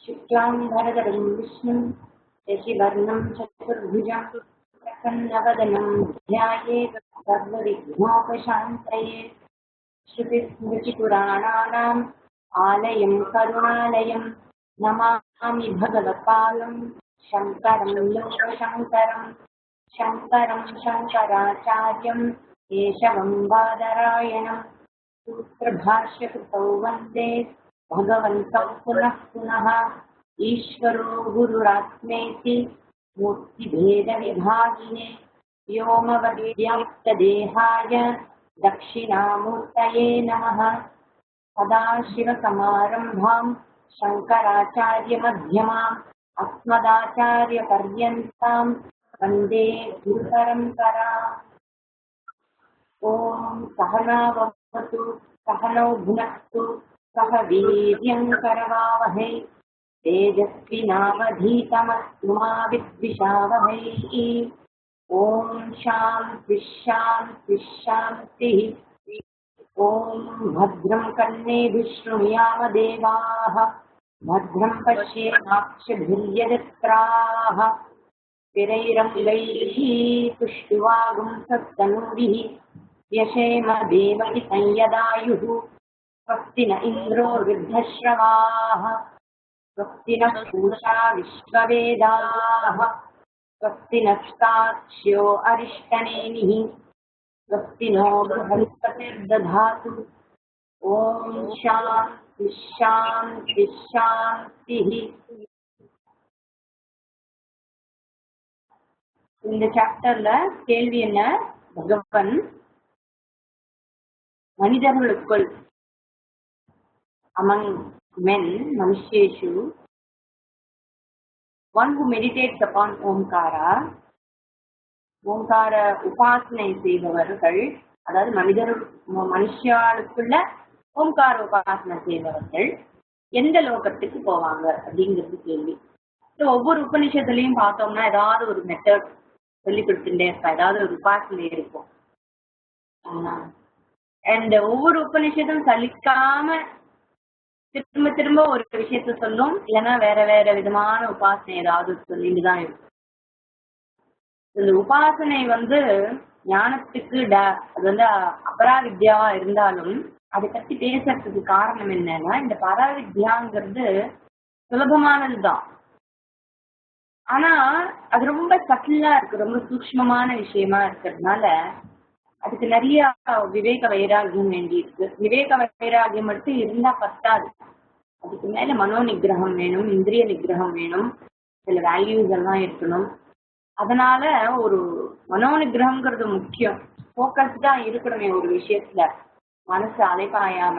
शुक्लाम्बरधरं विष्णुं शशिवर्णं चतुर्भुजं प्रसन्नवदनं ध्यायेत् सर्वविघ्नोपशान्तये। श्रुतिस्मृतिपुराणानाम् आलयं करुणालयं नमामि भगवत्पादं शङ्करं लोकशङ्करं। शङ्करं शङ्कराचार्यं केशवं बादरायणं सूत्रभाष्यकृतौ वन्दे भगवन्तौ पुनः पुनः। ईश्वरो गुरुरात्मेति मूर्तिभेदविभागिने व्योमवद्व्याप्तदेहाय दक्षिणामूर्तये नमः। सदाशिवसमारम्भां शङ्कराचार्यमध्यमाम् अस्मदाचार्यपर्यन्तां वन्दे गुरुपरम्पराम्। ॐ सहनावतु सहनौ भुनक्तु सह वीर्यं करवावहै तेजस्विनावधीतमस्तु मा विद्विषावहै। ॐ शान्तिः शान्तिः शान्तिः। ॐ भद्रं कर्णेभिः शृणुयाम देवाः भद्रं पश्येमाक्षभिर्यजत्राः स्थिरैरङ्गैः पुष्टिवागुंसस्तनूभिः यशेम देवहि संयदायुः। स्वस्ति न इन्द्रो वृद्धश्रवाः स्वस्ति नः पूषा विश्ववेदाः स्वस्ति नस्ताक्ष्यो अरिष्टनेमिः स्वस्ति नो बृहस्पतिर्दधातु। ॐ शान्तिः शान्तिः शान्तिः। இந்த சாப்டர்ல கேள்வி என்ன? பகவான் மனிதர்களுக்குள் among men manusheshu one who meditates upon omkara ஓங்கார உபாசனை செய்பவர்கள், அதாவது மனுஷாளுக்குள்ள ஓங்கார உபாசனை செய்பவர்கள் எந்த லோகத்துக்கு போவாங்க அப்படிங்கிறது கேள்வி. ஒவ்வொரு உபநிஷத்துலயும் பார்த்தோம்னா ஏதாவது ஒரு மெத்தட் சொல்லி கொடுத்துட்டே இருப்பா, ஏதாவது ஒரு உபாசனை இருக்கும். அண்ட் ஒவ்வொரு உபநிஷத்தும் சலிக்காம திரும்ப திரும்ப ஒரு விஷயத்த சொல்லும், இல்லைன்னா வேற வேற விதமான உபாசனை ஏதாவது சொல்லிட்டு தான் இருக்கும். இந்த உபாசனை ஞானத்துக்கு அது அபராவித்யாவா இருந்தாலும் அதை பத்தி பேசுறதுக்கு காரணம் என்னன்னா, இந்த பராவித்யாங்கிறது சுலபமானதுதான், ஆனா அது ரொம்ப சட்டிலா இருக்கு, ரொம்ப சூக்ஷ்மமான விஷயமா இருக்கிறதுனால அதுக்கு நிறைய விவேக வைராகியம் வேண்டி இருக்கு. விவேக வைராகியம் மட்டும் இருந்தா பத்தாது, அதுக்கு மேல மனோ நிகிரகம் வேணும், இந்திரிய நிகிரகம் வேணும், சில வேல்யூஸ் எல்லாம் இருக்கணும். அதனால ஒரு மனோ நிகிரகம்ங்கிறது முக்கியம். போக்கஸ்டா இருக்கணுமே ஒரு விஷயத்துல, மனசு அலைப்பாயாம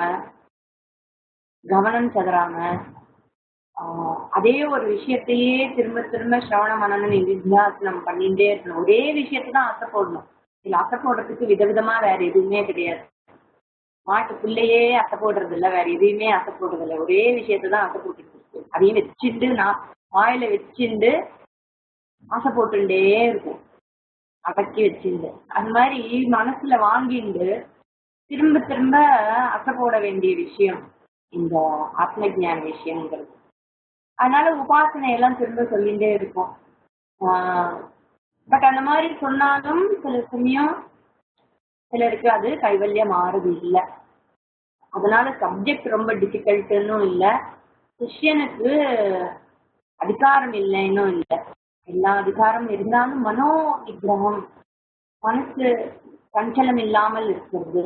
கவனம் சதுராம அதே ஒரு விஷயத்தையே திரும்ப திரும்ப சிரவண மனன நிதித்தியாசனம் பண்ணிட்டே இருக்கணும். ஒரே விஷயத்தான் ஆசை போடணும். இதுல ஆசை போடுறதுக்கு விதவிதமா வேற எதுவுமே கிடையாது. மாட்டுக்குள்ளேயே ஆசை போடுறது இல்லை, வேற எதுவுமே ஆசை போடுறது இல்லை, ஒரே விஷயத்தான் ஆசை போட்டுட்டு இருக்கு. அதையும் வச்சுட்டு நான் வாயில வச்சுண்டு ஆசை போட்டுட்டே இருக்கும், அடக்கி வச்சுண்டு. அந்த மாதிரி மனசுல வாங்கிண்டு திரும்ப திரும்ப ஆசை போட வேண்டிய விஷயம் இந்த ஆத்ம ஜான விஷயங்கிறது. அதனால உபாசனை எல்லாம் திரும்ப சொல்லிட்டே இருக்கும். பட் அந்த மாதிரி சொன்னாலும் சில சமயம் சிலருக்கு அது கைவல்யம் ஆறுது இல்லை. அதனால சப்ஜெக்ட் ரொம்ப டிஃபிகல்ட்டுன்னு இல்லை, சிஷ்யனுக்கு அதிகாரம் இல்லைன்னும் இல்லை. எல்லா அதிகாரம் இருந்தாலும் மனோ நிகிரகம், மனசு சஞ்சலம் இல்லாமல் இருக்கிறது,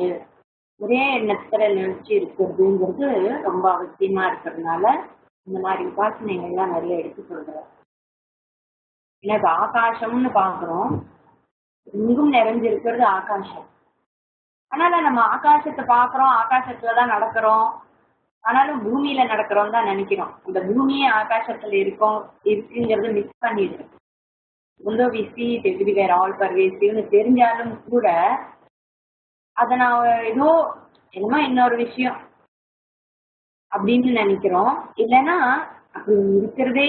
ஒரே எண்ணத்துல நினைச்சு இருக்கிறதுங்கிறது ரொம்ப அவசியமா இருக்கிறதுனால இந்த மாதிரி உபாசனைகள்லாம் நிறைய எடுத்து சொல்றேன். ஏன்னா இப்ப ஆகாசம்னு பாக்குறோம், எங்கும் நிறைஞ்சிருக்கிறது ஆகாசம். அதனால நம்ம ஆகாசத்தை பாக்குறோம், ஆகாசத்துலதான் நடக்கிறோம், ஆனாலும் பூமியில நடக்கிறோம் தான் நினைக்கிறோம். இந்த பூமியே ஆகாசத்துல இருக்குங்கிறது மிஸ் பண்ணிடுது. although we see it everywhere, all pervasive தெரிஞ்சாலும் கூட அதை நான் ஏதோ என்னமோ இன்னொரு விஷயம் அப்படின்னு நினைக்கிறோம். இல்லைன்னா அப்படி இருக்கிறதே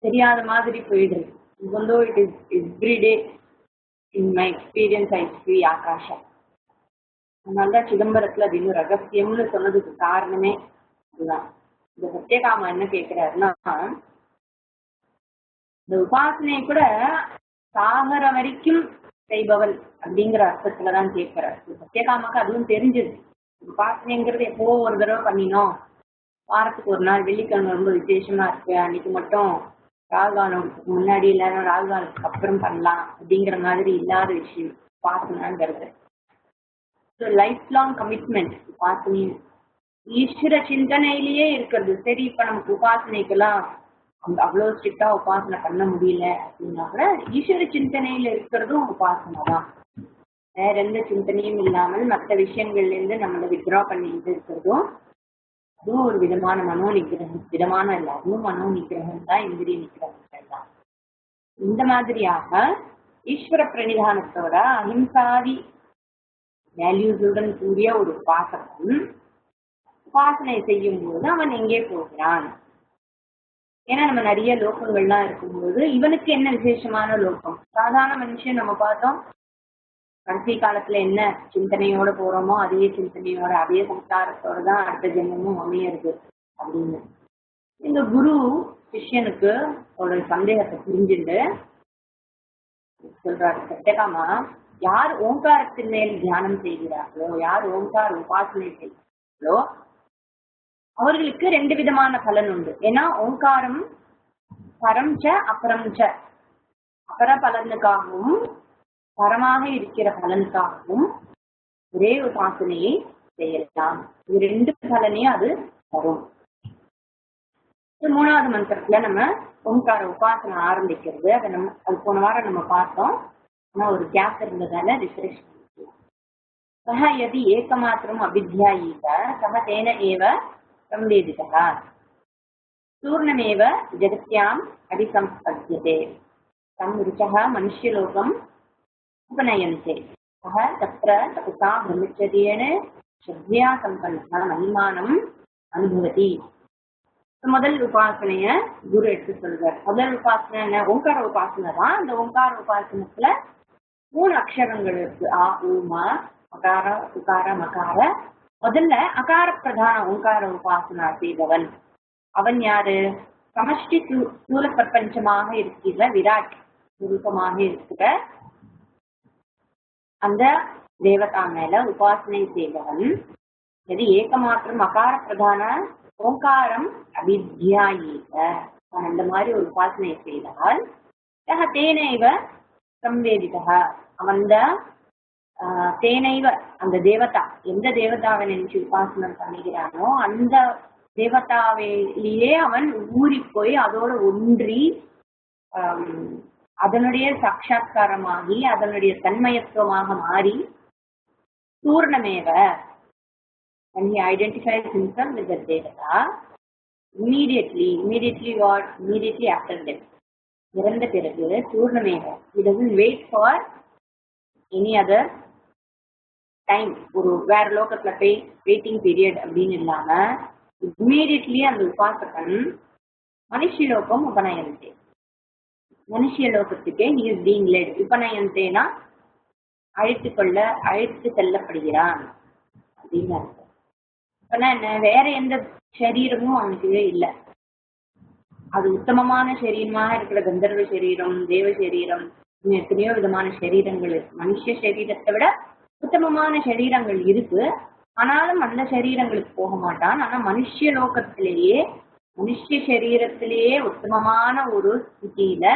தெரியாத மாதிரி போயிடுது. although it is every day in my experience I see ஆகாஷம். அதனாலதான் சிதம்பரத்துல அது இன்னும் ரகசியம்னு சொன்னதுக்கு காரணமே அதுதான். இந்த சத்தியகாமா என்ன கேக்குறாருன்னா, இந்த உபாசனையை கூட சாகர வரைக்கும் செய்பவள் அப்படிங்கிற அர்த்தத்துலதான் கேட்கிறார். சத்தியகாமாக்கு அதுவும் தெரிஞ்சது. உபாசனைங்கிறது எப்போ ஒரு தடவை பண்ணினோம், வாரத்துக்கு ஒரு நாள் வெள்ளிக்கிழமை ரொம்ப விசேஷமா இருக்கு, அன்னைக்கு மட்டும் ராகுகாலத்துக்கு முன்னாடி இல்லைன்னா ராகுகாலத்துக்கு அப்புறம் பண்ணலாம் அப்படிங்கிற மாதிரி இல்லாத விஷயம் உபாசனைங்கிறது. லைஃப் லாங் கமிட்மெண்ட் உபாசனை. ஈஸ்வர சிந்தனையிலேயே இருக்கிறது. சரி, இப்ப நமக்கு உபாசனைக்கெல்லாம் அவ்வளவு ஸ்ட்ரிக்டா உபாசனை பண்ண முடியல அப்படின்னா கூட ஈஸ்வர சிந்தனையில இருக்கிறதும் உபாசனை தான். வேற எந்த சிந்தனையும் இல்லாமல் மற்ற விஷயங்கள்ல இருந்து நம்மளை வித்ரா பண்ணிட்டு இருக்கிறதும் அதுவும் ஒரு விதமான மனோ நிகிரகம். விதமான இல்ல, அதுவும் மனோ நிகிரகம் தான், இந்திரிய நிகிரகங்கள் தான். இந்த மாதிரியாக ஈஸ்வர பிரணிதானத்தோட அஹிம்சாதி வேல்யூஸுடன் கூடிய ஒரு உபாசகன் உபாசனை செய்யும் போது அவன் எங்கே போகிறான்? ஏன்னா நம்ம நிறைய லோகங்கள்லாம் இருக்கும்போது இவனுக்கு என்ன விசேஷமான லோகம்? சாதாரண மனுஷன் நம்ம பார்த்தோம், கடைசி காலத்துல என்ன சிந்தனையோட போறோமோ அதே சிந்தனையோட அதே சம்சாரத்தோட தான் அடுத்த ஜென்மமும் அமையிறது அப்படின்னு. இந்த குரு சிஷ்யனுக்கு ஒரு சந்தேகத்தை புரிஞ்சுட்டு சொல்றாரு, சத்தியகாமா, யார் ஓங்காரத்தின் மேல் தியானம் செய்கிறார்களோ, யார் ஓங்கார உபாசனை செய்கிறார்களோ அவர்களுக்கு ரெண்டு விதமான பலன் உண்டு. ஏன்னா ஓங்காரம் பரம் ச அபரம் ச, அபர பலனுக்காகவும் பரமாக இருக்கிற பலனுக்காகவும் ஒரே உபாசனையை செய்யலாம். இது ரெண்டு பலனையும் அது வரும். மூணாவது மந்திரத்துல நம்ம ஓங்கார உபாசனை ஆரம்பிக்கிறது. அதை அது போன வாரம் நம்ம பார்த்தோம். ஆனா ஒரு கேப் இருந்ததால ரிஃப்ரெஷ் பண்ணிக்கலாம். சஹ யதி ஏகமாத்திரம் அபித்யாயீத சஹ தேன ஏவ சம்வேதிதா பூர்ணமேவ ஜகத்யாம் அடிசம்பத்யதே தம் ருச்சः மனுஷ்யலோகம் உபநயந்தே சஹ தத்ர தபசா பிரம்மச்சரியேன ஸ்ரத்தையா சம்பன்னः மகிமானம் அனுபவதி. முதல் உபாசனைய குரு எடுத்து சொல்றார். முதல் உபாசனை என்ன? ஓங்கார உபாசனை தான். அந்த ஓங்கார உபாசனத்துல 3 அக்ஷரங்கள் இருக்கு. ஆ, ஊ, மா, அகார, உகார, மகார. முதல்ல அகார பிரதான ஓங்கார உபாசனா செய்தவன் அவன் யாரு? சமஷ்டி ஸ்தூல பிரபஞ்சமாக இருக்கிற விராட் ரூபமாக இருக்கிற அந்த தேவதா மேல உபாசனை செய்தவன். எது ஏகமாத்திரம் அகார பிரதான ஓங்காரம் அபித்யாயீத, அந்த மாதிரி ஒரு உபாசனை செய்தால் தேனைவ சம்வேதிதா, அவன் தேனைவ அந்த தேவதா, எந்த தேவதாவை நினைச்சு உபாசனம் பண்ணுகிறானோ அந்த தேவதாவிலேயே அவன் ஊறி போய் அதோட ஒன்றி அதனுடைய சாட்சா்காரமாகி அதனுடைய தன்மயத்துவமாக மாறி பூர்ணமேவ, when he identifies himself with the devata, immediately after death, இறந்த பிறகு பூர்ணமேவ, he doesn't wait for any other time, ஒரு வேற லோகத்துல போய் வெயிட்டிங் பீரியட் அப்படின்னு இல்லாம இம்மீடியட்லி அந்த உபாசகன் மனுஷலோகம் உபநயந்தே, மனுஷ லோகத்துக்கே he is being led. உபநயந்தேனா அழைத்து செல்லப்படுகிறான் அப்படின்னு அர்த்தம். என்ன, வேற எந்த சரீரமும் அவனுக்கு இல்லை. அது உத்தமமான சரீரமாக இருக்கிற கந்தர்வ சரீரம், தேவ சரீரம், எத்தனையோ விதமான சரீரங்கள் இருக்கு. மனுஷ சரீரத்தை விட உத்தமமான சரீரங்கள் இருக்கு. ஆனாலும் அந்த சரீரங்களுக்கு போக மாட்டான். ஆனா மனுஷ லோகத்திலேயே மனுஷ சரீரத்திலேயே உத்தமமான ஒரு ஸ்திதியில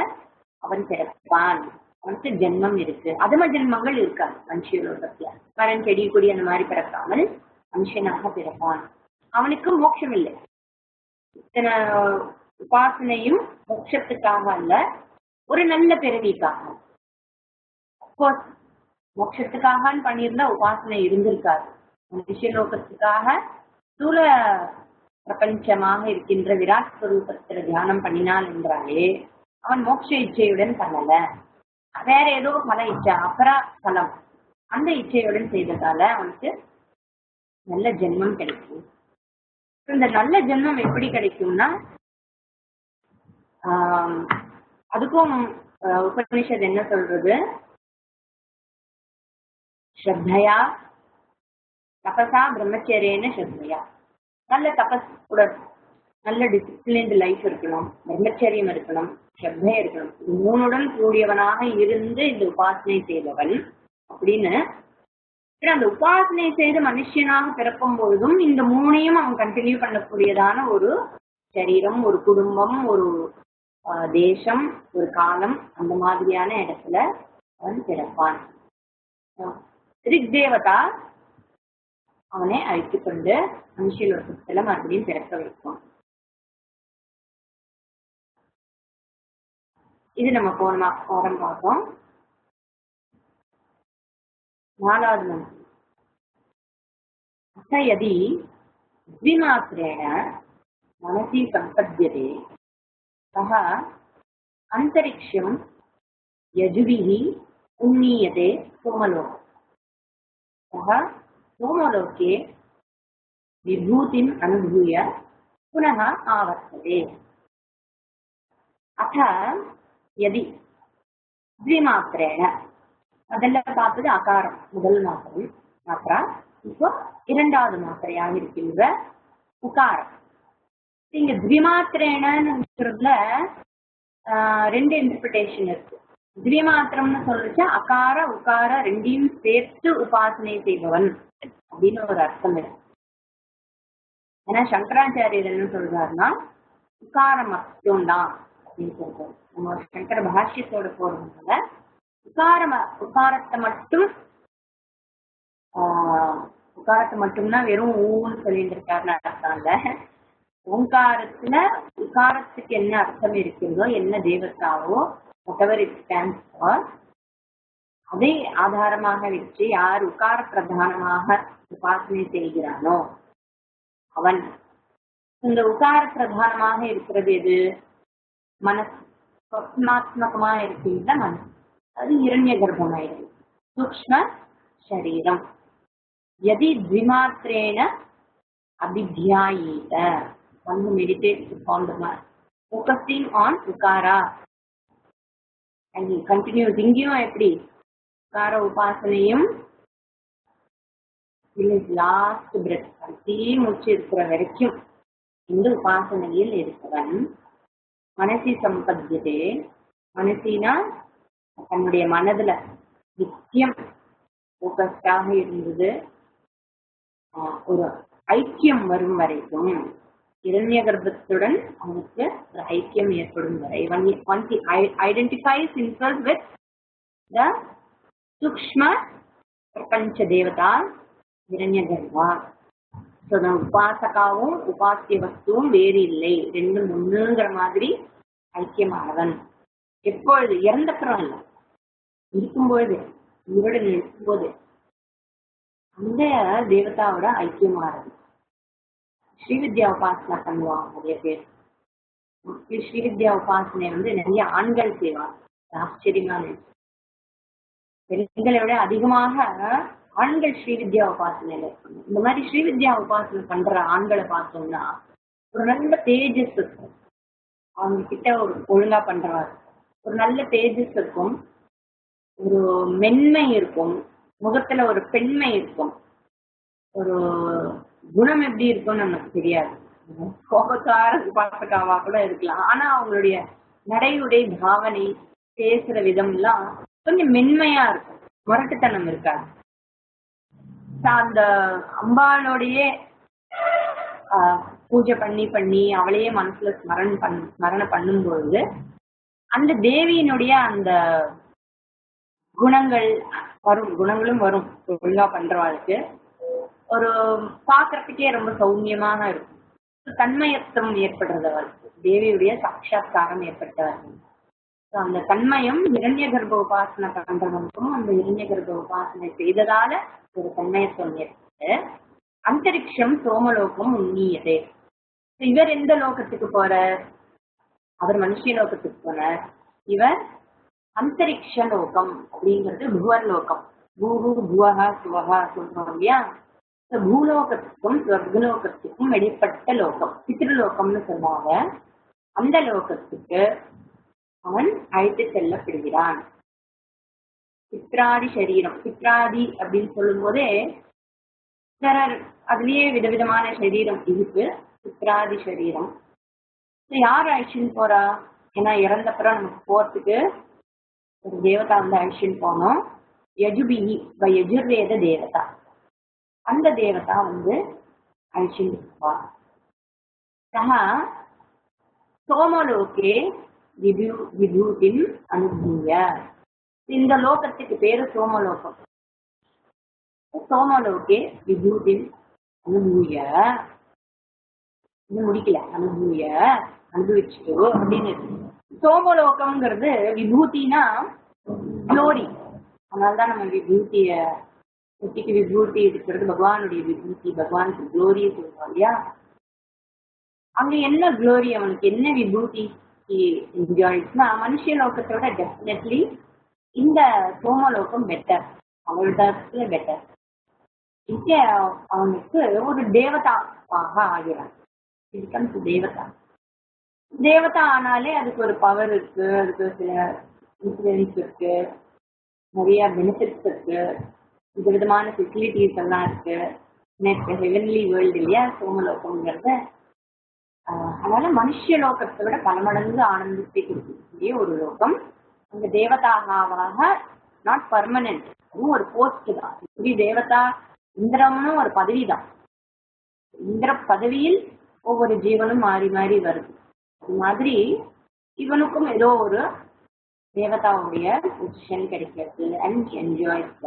அவன் பிறப்பான். அவனுக்கு ஜென்மம் இருக்கு. அதம ஜென்மங்கள் இருக்காது மனுஷ லோகத்துல. மரம், செடி, கொடி அந்த மாதிரி பிறக்காமல் மனுஷனாக பிறப்பான். அவனுக்கு மோட்சம் இல்லை. இத்தனை உபாசனையும் மோட்சத்துக்காக அல்ல, ஒரு நல்ல பிறவிக்காக. அப்கோர்ஸ் மோட்சத்துக்காக பண்ணியிருந்தா உபாசனை இருந்திருக்காது. மனுஷலோகத்துக்காக ஸ்தூல பிரபஞ்சமாக இருக்கின்ற விராட் ஸ்வரூபத்துல தியானம் பண்ணினான் என்றாலே அவன் மோட்ச இச்சையுடன் பண்ணல, வேற ஏதோ பல இச்சை, அபரா பலம், அந்த இச்சையுடன் செய்ததால அவனுக்கு நல்ல ஜென்மம் கிடைக்கும். இந்த நல்ல ஜென்மம் எப்படி கிடைக்கும்னா அதுக்கும் உபநிஷத் என்ன சொல்றது? ஸ்ரத்தையா தபசா பிரம்மச்சரியன்னு ஸ்ரத்தையா. நல்ல தபஸ் கூட, நல்ல டிசிப்ளின்டு லைஃப் இருக்கணும், பிரம்மச்சரியம் இருக்கணும், ஸ்ரத்தை இருக்கணும். இது மூணுடன் கூடியவனாக இருந்து இந்த உபாசனை செய்பவன் அப்படின்னு. அந்த உபாசனை செய்து மனுஷனாக பிறக்கும் பொழுதும் இந்த மூணையும் அவன் கண்டினியூ பண்ணக்கூடியதான ஒரு சரீரம், ஒரு குடும்பம், ஒரு தேசம், ஒரு காலம், அந்த மாதிரியான இடத்துல அவன் பிறப்பான். ரிக் தேவதா அவனை அழைத்து கொண்டு மனுஷலோகத்துல மறுபடியும் பிறக்க வைக்கும். இது நம்ம போன வாரம் பார்த்தோம். 4வது மந்திரம். அத யதி த்விமாத்ரேண மனசி சம்பத்யதே சஹ அந்தரிக்ஷம் யஜுபிஹி உன்னீயதே சோமலோகம். சஹ சோமலோகே விபூதிம் அனுபூய புனः ஆவர்த்ததே. அத யதி த்விமாத்ரேண, அதெல்லாம் பார்த்தது அகாரம் முதல் மாத்திரா. இப்போ 2வது மாத்திரையாக இருக்கின்ற உகாரம். இங்க த்விமாத்திரேனன்றதுல 2 இன்டர்பிரிட்டேஷன் இருக்கு. த்விமாத்திரம்னு சொல்லிச்சு அகார உகார ரெண்டையும் சேர்த்து உபாசனை செய்பவன் அப்படின்னு ஒரு அர்த்தம் இருக்கு. ஏன்னா சங்கராச்சாரியர் என்ன சொல்றாருன்னா உகாரம் மட்டும்தான் அப்படின்னு சொல்றாரு. நம்ம சங்கர பாஷ்யத்தோட போறதுனால உகாரத்தை மட்டும்னா வெறும் ஊன்னு சொல்லிட்டு இருக்காருன்னு அர்த்தம் இல்ல. ஓங்காரத்துல உகாரத்துக்கு என்ன அர்த்தம் இருக்கிறதோ, என்ன தேவதாவோ, whatever it stands for, அதை ஆதாரமாக வச்சு யார் உகார பிரதானமாக உபாசனை செய்கிறானோ அவன். இந்த உகார பிரதானமாக இருக்கிறது எது? மனசு. சொப்னாத்மகமா இருக்கின்ற மனசு, அது இரண்ய கர்ப்பமாயிருக்கு. சூக்ஷ்ம சரீரம். யதி த்விமாத்ரேண அபித்யாயீத, one who meditates upon the mind, focusing on ukara, and he continues. இங்கேயும் எப்படி உகார உபாசனையும் லாஸ்ட் பிரெத், கடைசி மூச்சு இருக்கிற வரைக்கும் இந்த உபாசனையில் இருப்பவன் மனசி சம்பத்தியதே. மனசினா தன்னுடைய மனதுல நித்தியம் போக்கஸ்டாக இருந்தது ஒரு ஐக்கியம் வரும் வரைக்கும், இரண்ய கர்ப்பத்துடன் அவனுக்கு ஒரு ஐக்கியம் ஏற்படும் வரை, once he identifies himself with the சூக்ஷ்ம பிரபஞ்ச தேவதா இரண்ய கர்ப்பா. உபாசகாவும் உபாசிய வஸ்துவும் வேறு இல்லை, ரெண்டும் ஒண்ணுங்கிற மாதிரி ஐக்கியமானவன். எப்பொழுது? இறந்தப்புறம் இல்ல, இருக்கும்போது, உயிரோடு இருக்கும்போது அந்த தேவதாவோட ஐக்கியமானது. ஸ்ரீவித்யா உபாசனை பண்ணுவாங்க நிறைய பேர். ஸ்ரீவித்யா உபாசனை நிறைய ஆண்கள் செய்வாங்க. ஆச்சரியமான பெண்களை விட அதிகமாக ஆண்கள் ஸ்ரீவித்யா உபாசனையில இருப்பாங்க. இந்த மாதிரி ஸ்ரீவித்யா உபாசனை பண்ற ஆண்களை பார்த்தோம்னா ஒரு நல்ல தேஜஸ் இருக்கும். அவங்க கிட்ட ஒரு ஒழுங்கா பண்றவாரு ஒரு நல்ல தேஜஸ் இருக்கும், ஒரு மென்மை இருக்கும், முகத்துல ஒரு பெண்மை இருக்கும். ஒரு குணம் எப்படி இருக்கும்னு நமக்கு தெரியாது. கோபக்கார உபாசகாவா கூட இருக்கலாம். ஆனா அவங்களுடைய நடையுடை பாவனை, பேசுற விதம் எல்லாம் கொஞ்சம் மென்மையா இருக்கும், முரட்டுத்தனம் இருக்காது. அந்த அம்பாளோடைய பூஜை பண்ணி அவளையே மனசுல ஸ்மரண பண்ணும்பொழுது அந்த தேவியினுடைய அந்த குணங்களும் வரும். ஒழுங்கா பண்றவாளுக்கு ஒரு பாக்குறதுக்கே ரொம்ப சௌமியமாக இருக்கும். தன்மயத்துவம் ஏற்படுறது அவளுக்கு, தேவியுடைய சாட்சாத்காரம் ஏற்பட்டவர்கள். அந்த தன்மயம் இரண்ய கர்ப்ப உபாசனை பண்றவனுக்கும் அந்த இரண்ய கர்ப்ப உபாசனை செய்ததால ஒரு தன்மயத்துவம் ஏற்பட்டு அந்தரிக்ஷம் சோமலோகம் உன்னியதே. இவர் எந்த லோகத்துக்கு போறார்? அவர் மனுஷ லோகத்துக்கு போனார். இவர் அந்தரிக்ஷ லோகம் அப்படிங்கிறது புவர் லோகம். பூரு புவகா சுவகா சொல்றோம் இல்லையா? பூலோகத்துக்கும் ஸ்வர்கலோகத்துக்கும் இடைப்பட்ட லோகம், பித்ருலோகம்னு சொல்லுவாங்க. அந்த லோகத்துக்கு அவன் அழைத்து செல்லப்படுகிறான். பித்ராதி சரீரம், பித்ராதி அப்படின்னு சொல்லும் போதே அதுலயே விதவிதமான சரீரம் இருக்கு, புத்திராதி சரீரம். யார் அழிச்சுன்னு போறா? ஏன்னா இறந்தப்புறம் நமக்கு போறதுக்கு ஒரு தேவதா வந்து அழிச்சுன்னு போனோம். யஜுபிஹி யஜுர்வேத தேவதா, அந்த தேவதா வந்து அழிச்சுன்னு போவா. சஹா சோமலோகே விபூதிம் அனுபூய. இந்த லோகத்துக்கு பேரு சோமலோகம். சோமலோகே விபூதிம் அனுபூய, இன்னும் முடிக்கல, அனுபூய அனுபவிச்சுட்டு அப்படின்னு. சோமலோகம்ங்கிறது விபூதினா குளோரி. அதனால்தான் நம்ம விபூதிய குட்டிக்கு விபூதி இருக்கிறது பகவானுடைய விபூதி, பகவானுக்கு குளோரியை சொல்லுவோம் இல்லையா? அங்க என்ன குளோரி, அவனுக்கு என்ன விபூதி என்ஜாய்ஸ்னா மனுஷ லோகத்தை விட டெஃபினெட்லி இந்த சோமலோகம் பெட்டர், அவளோட பெட்டர். இங்க அவனுக்கு ஒரு தேவதாவாக ஆகிறான். தேவதா தேவதா ஆனாலே அதுக்கு ஒரு பவர் இருக்கு, அதுக்கு சில இன்ஃப்ளூயன்ஸ் இருக்கு, நிறைய பெனிஃபிட்ஸ் இருக்கு, விதவிதமான ஃபெசிலிட்டிஸ் எல்லாம் இருக்கு. ஹெவன்லி வேர்ல்டு இல்லையா சோமலோகம்ங்கிறது. அதனால மனுஷ லோகத்தை விட பல மடங்கு ஆனந்தத்தை கொடுக்கக்கூடிய ஒரு லோகம். அந்த தேவதாவாக நாட் பர்மனன்ட், அதுவும் ஒரு போஸ்ட் தான். இப்படி தேவதா இந்திரம்னு ஒரு பதவி தான். இந்திர பதவியில் ஒவ்வொரு ஜீவனும் மாறி மாறி வருது. அது மாதிரி இவனுக்கும் ஏதோ ஒரு தேவதாவுடைய பொசிஷன் கிடைக்கிறது. அண்ட் என்ஜாய்ஸ்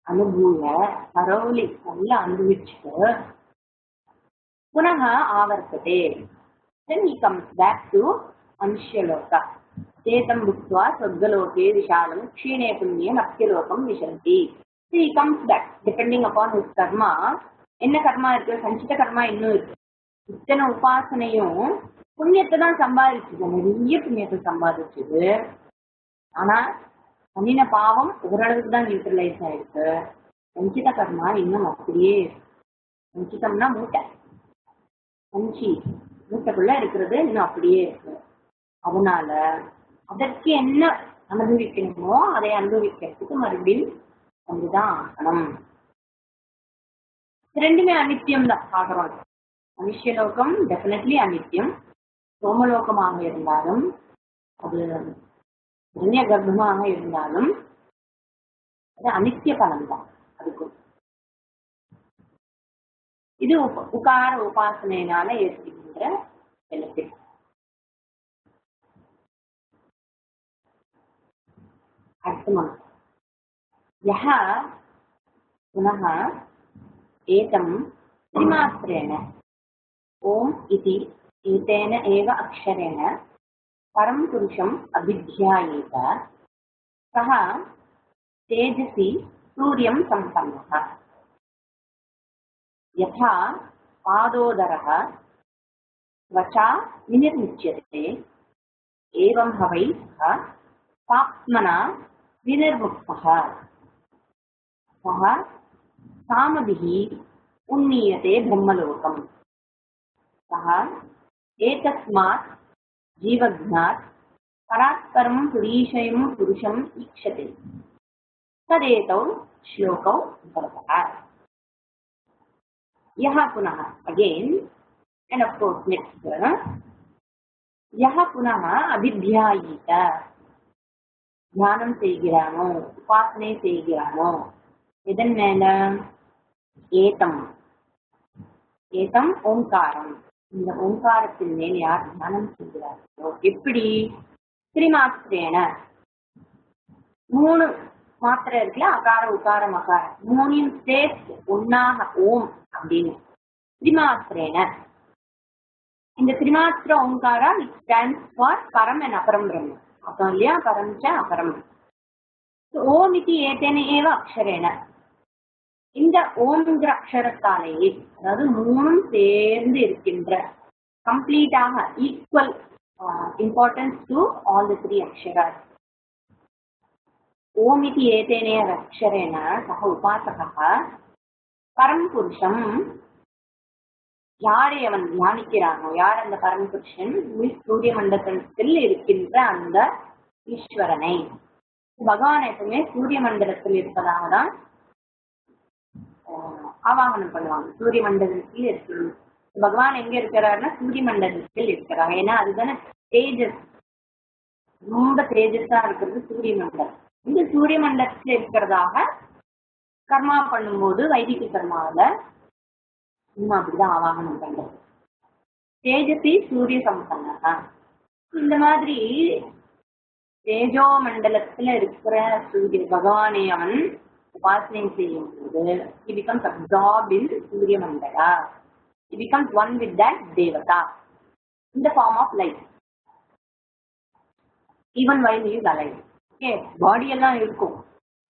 அனுபூய பரவலி நல்லா அனுபவிச்சுட்டு புனக ஆவர்த்ததே. Then he comes back to Manushya-loka. Chetam bhuktva Swargaloke Vishalam Kshine Punyam Atyalokam Vishanti. So he comes back depending upon his karma. என்ன கர்மா இருக்கு? சஞ்சித கர்மா இன்னும் இருக்கு. இத்தனை உபாசனையும் புண்ணியத்தை தான் சம்பாதிச்சுது, நிறைய புண்ணியத்தை சம்பாதிச்சுது. ஆனா பண்ணின பாவம் ஓரளவுக்கு தான் நியூட்ரலைஸ் ஆயிருக்கு. சஞ்சித கர்மா இன்னும் அப்படியே. சஞ்சிதம்னா மூட்டை, சஞ்சி மூட்டைக்குள்ள இருக்கிறது இன்னும் அப்படியே இருக்கு. அதனால அதற்கு என்ன அனுபவிக்கணுமோ அதை அனுபவிக்கிறதுக்கு மறுபடியும் வந்துதான் ஆகணும். ரெண்டுமே அனித்தியம் தான் பாக்குறோம். மனுஷலோகம் டெஃபினெட்லி அனித்தியம். சோமலோகமாக இருந்தாலும் அது புண்ணிய கர்ப்பமாக இருந்தாலும் அது அனித்திய பலம் தான். அதுக்கும் இது உகார உபாசனையினால ஏற்படுகின்ற பெனிஃபிட். அடுத்த மந்திரம் யஹ புனः ஏதம் த்ரிமாத்ரேண ஓம் இதி ஏதேன ஏவ அக்ஷரேண பரம் புருஷம் அபித்யாயேத சஹ தேஜசி சூரியம் சம்பன்னः. यथा पादोदरः त्वचा विनिर्मुच्यते एवं हवै सः पाप्मना विनिर्मुक्तः सः कामभिः उन्नीयते ब्रह्मलोकम्. सः एतस्मात् जीवज्ञात् परात्परं पुरीशयं पुरुषम् ईक्षते. तदेतौ श्लोकौ भवतः. यह पुनः again and of course next यह पुनः अभिध्यायीत ध्याனம் செய்கிறானோ உபாசனை செய்கிறானோ இதன் மேல ஏதம் ஏதம் ஓங்காரம், இந்த ஓங்காரத்தின் மேல் யார் தியானம் செய்கிறார்களோ எப்படி? திரிமாத்திரேன மூணு மாத்திரை இருக்குல்ல, அகார உகார மகாரம், மூணையும் சேர்த்து ஒன்னாக ஓம் அப்படின்னு திரிமாத்திரேன. இந்த திரிமாத்திர ஓங்காரா இட் ஸ்டாண்ட்ஸ் ஃபார் பரம் அண்ட் அபரம் பிரம்ம. அப்போ இல்லையா பரம் ச அபரம். ஓம் இது ஏதேன ஏவ அக்ஷரேன, இந்த ஓம்ங்கிற அக்ஷரத்தாலேயே, அதாவது மூணும் சேர்ந்து இருக்கின்ற கம்ப்ளீட்டாக equal importance to all the three aksharas. Om இது ஏதேன ஏவ அக்ஷரேன சஹ உபாசகः பரம் புருஷம், யாரை அவன் தியானிக்கிறானோ, யார் அந்த பரமபுருஷன், சூரிய மண்டலத்தில் இருக்கின்ற அந்த ஈஸ்வரனை. பகவான் எப்பவுமே சூரிய மண்டலத்தில் இருப்பதாக தான் ஆவாகனம் பண்ணுவாங்க. சூரிய மண்டலத்தில் இருக்கிறது. பகவான் எங்க இருக்கிறாருன்னா சூரிய மண்டலத்தில் இருக்கிறாங்க. ஏன்னா அதுதானே தேஜஸ், ரொம்ப தேஜஸா இருக்கிறது சூரிய மண்டலம். இந்த சூரிய மண்டலத்துல இருக்கிறதாக கர்மா பண்ணும்போது வைதிக கர்மாவில இன்னும் அப்படிதான் ஆவாகனம் பண்றது. தேஜசி சூரிய சம்பன்னா. இந்த மாதிரி தேஜோ மண்டலத்துல இருக்கிற சூரிய பகவானை அவன் உபாசனை செய்யும் போது he becomes absorbed in சூரிய மண்டலா. He becomes one with that devata in the form of light, even while he is alive. Okay, body எல்லாம் இருக்கும்,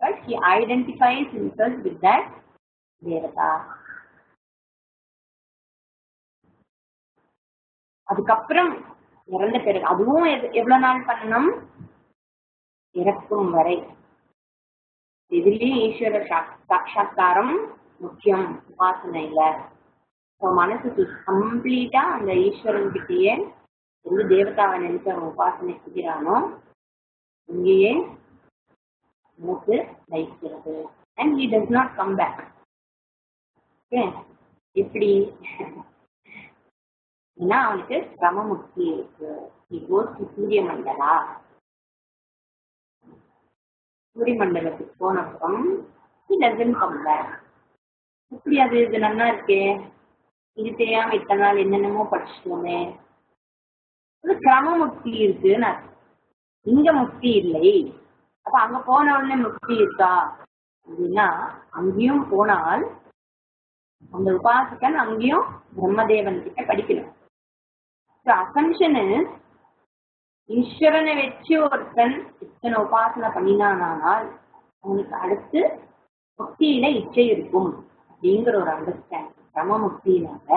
but he identifies himself with that devata. அதுக்கப்புறம் இறந்த பிறகு அதுவும் எவ்வளவு நாள் பண்ணணும்? இறக்கும் வரை. இதுலயே ஈஸ்வர சாட்சா்காரம் முக்கியம் உபாசனையில. மனசு கம்ப்ளீட்டா அந்த ஈஸ்வரன் கிட்டேயே எந்த தேவதாவை நினைச்சு அவன் உபாசனை செய்கிறானோ இங்கேயே மூக்கு லைக்கிறது. And he does not come back. எப்படி? ஏன்னா அவனுக்கு கிரம முக்தி இருக்கு. he goes to சூரிய மண்டலா. சூரிய மண்டலத்துக்கு போன அப்புறம் he doesn't come back. எப்படி அது? இது நல்லா இருக்கே, இது தெரியாம இத்தனை நாள் என்னென்னமோ படிச்சுட்டோமே. அது கிரம முக்தி இருக்குன்னு இங்க முக்தி இல்லை. அப்ப அங்க போன உடனே முக்தி இருக்கா அப்படின்னா, அங்கேயும் போனால் அந்த உபாசகன் அங்கேயும் பிரம்மதேவன் கிட்ட படிக்கணும். அசம்ஷன் ஈஸ்வரனை வச்சு ஒருத்தன் இத்தனை உபாசனை பண்ணினானால் அவனுக்கு அடுத்து முக்தியில இச்சை இருக்கும் அப்படிங்கிற ஒரு அண்டர்ஸ்டாண்டிங் கிரம முக்தியினால.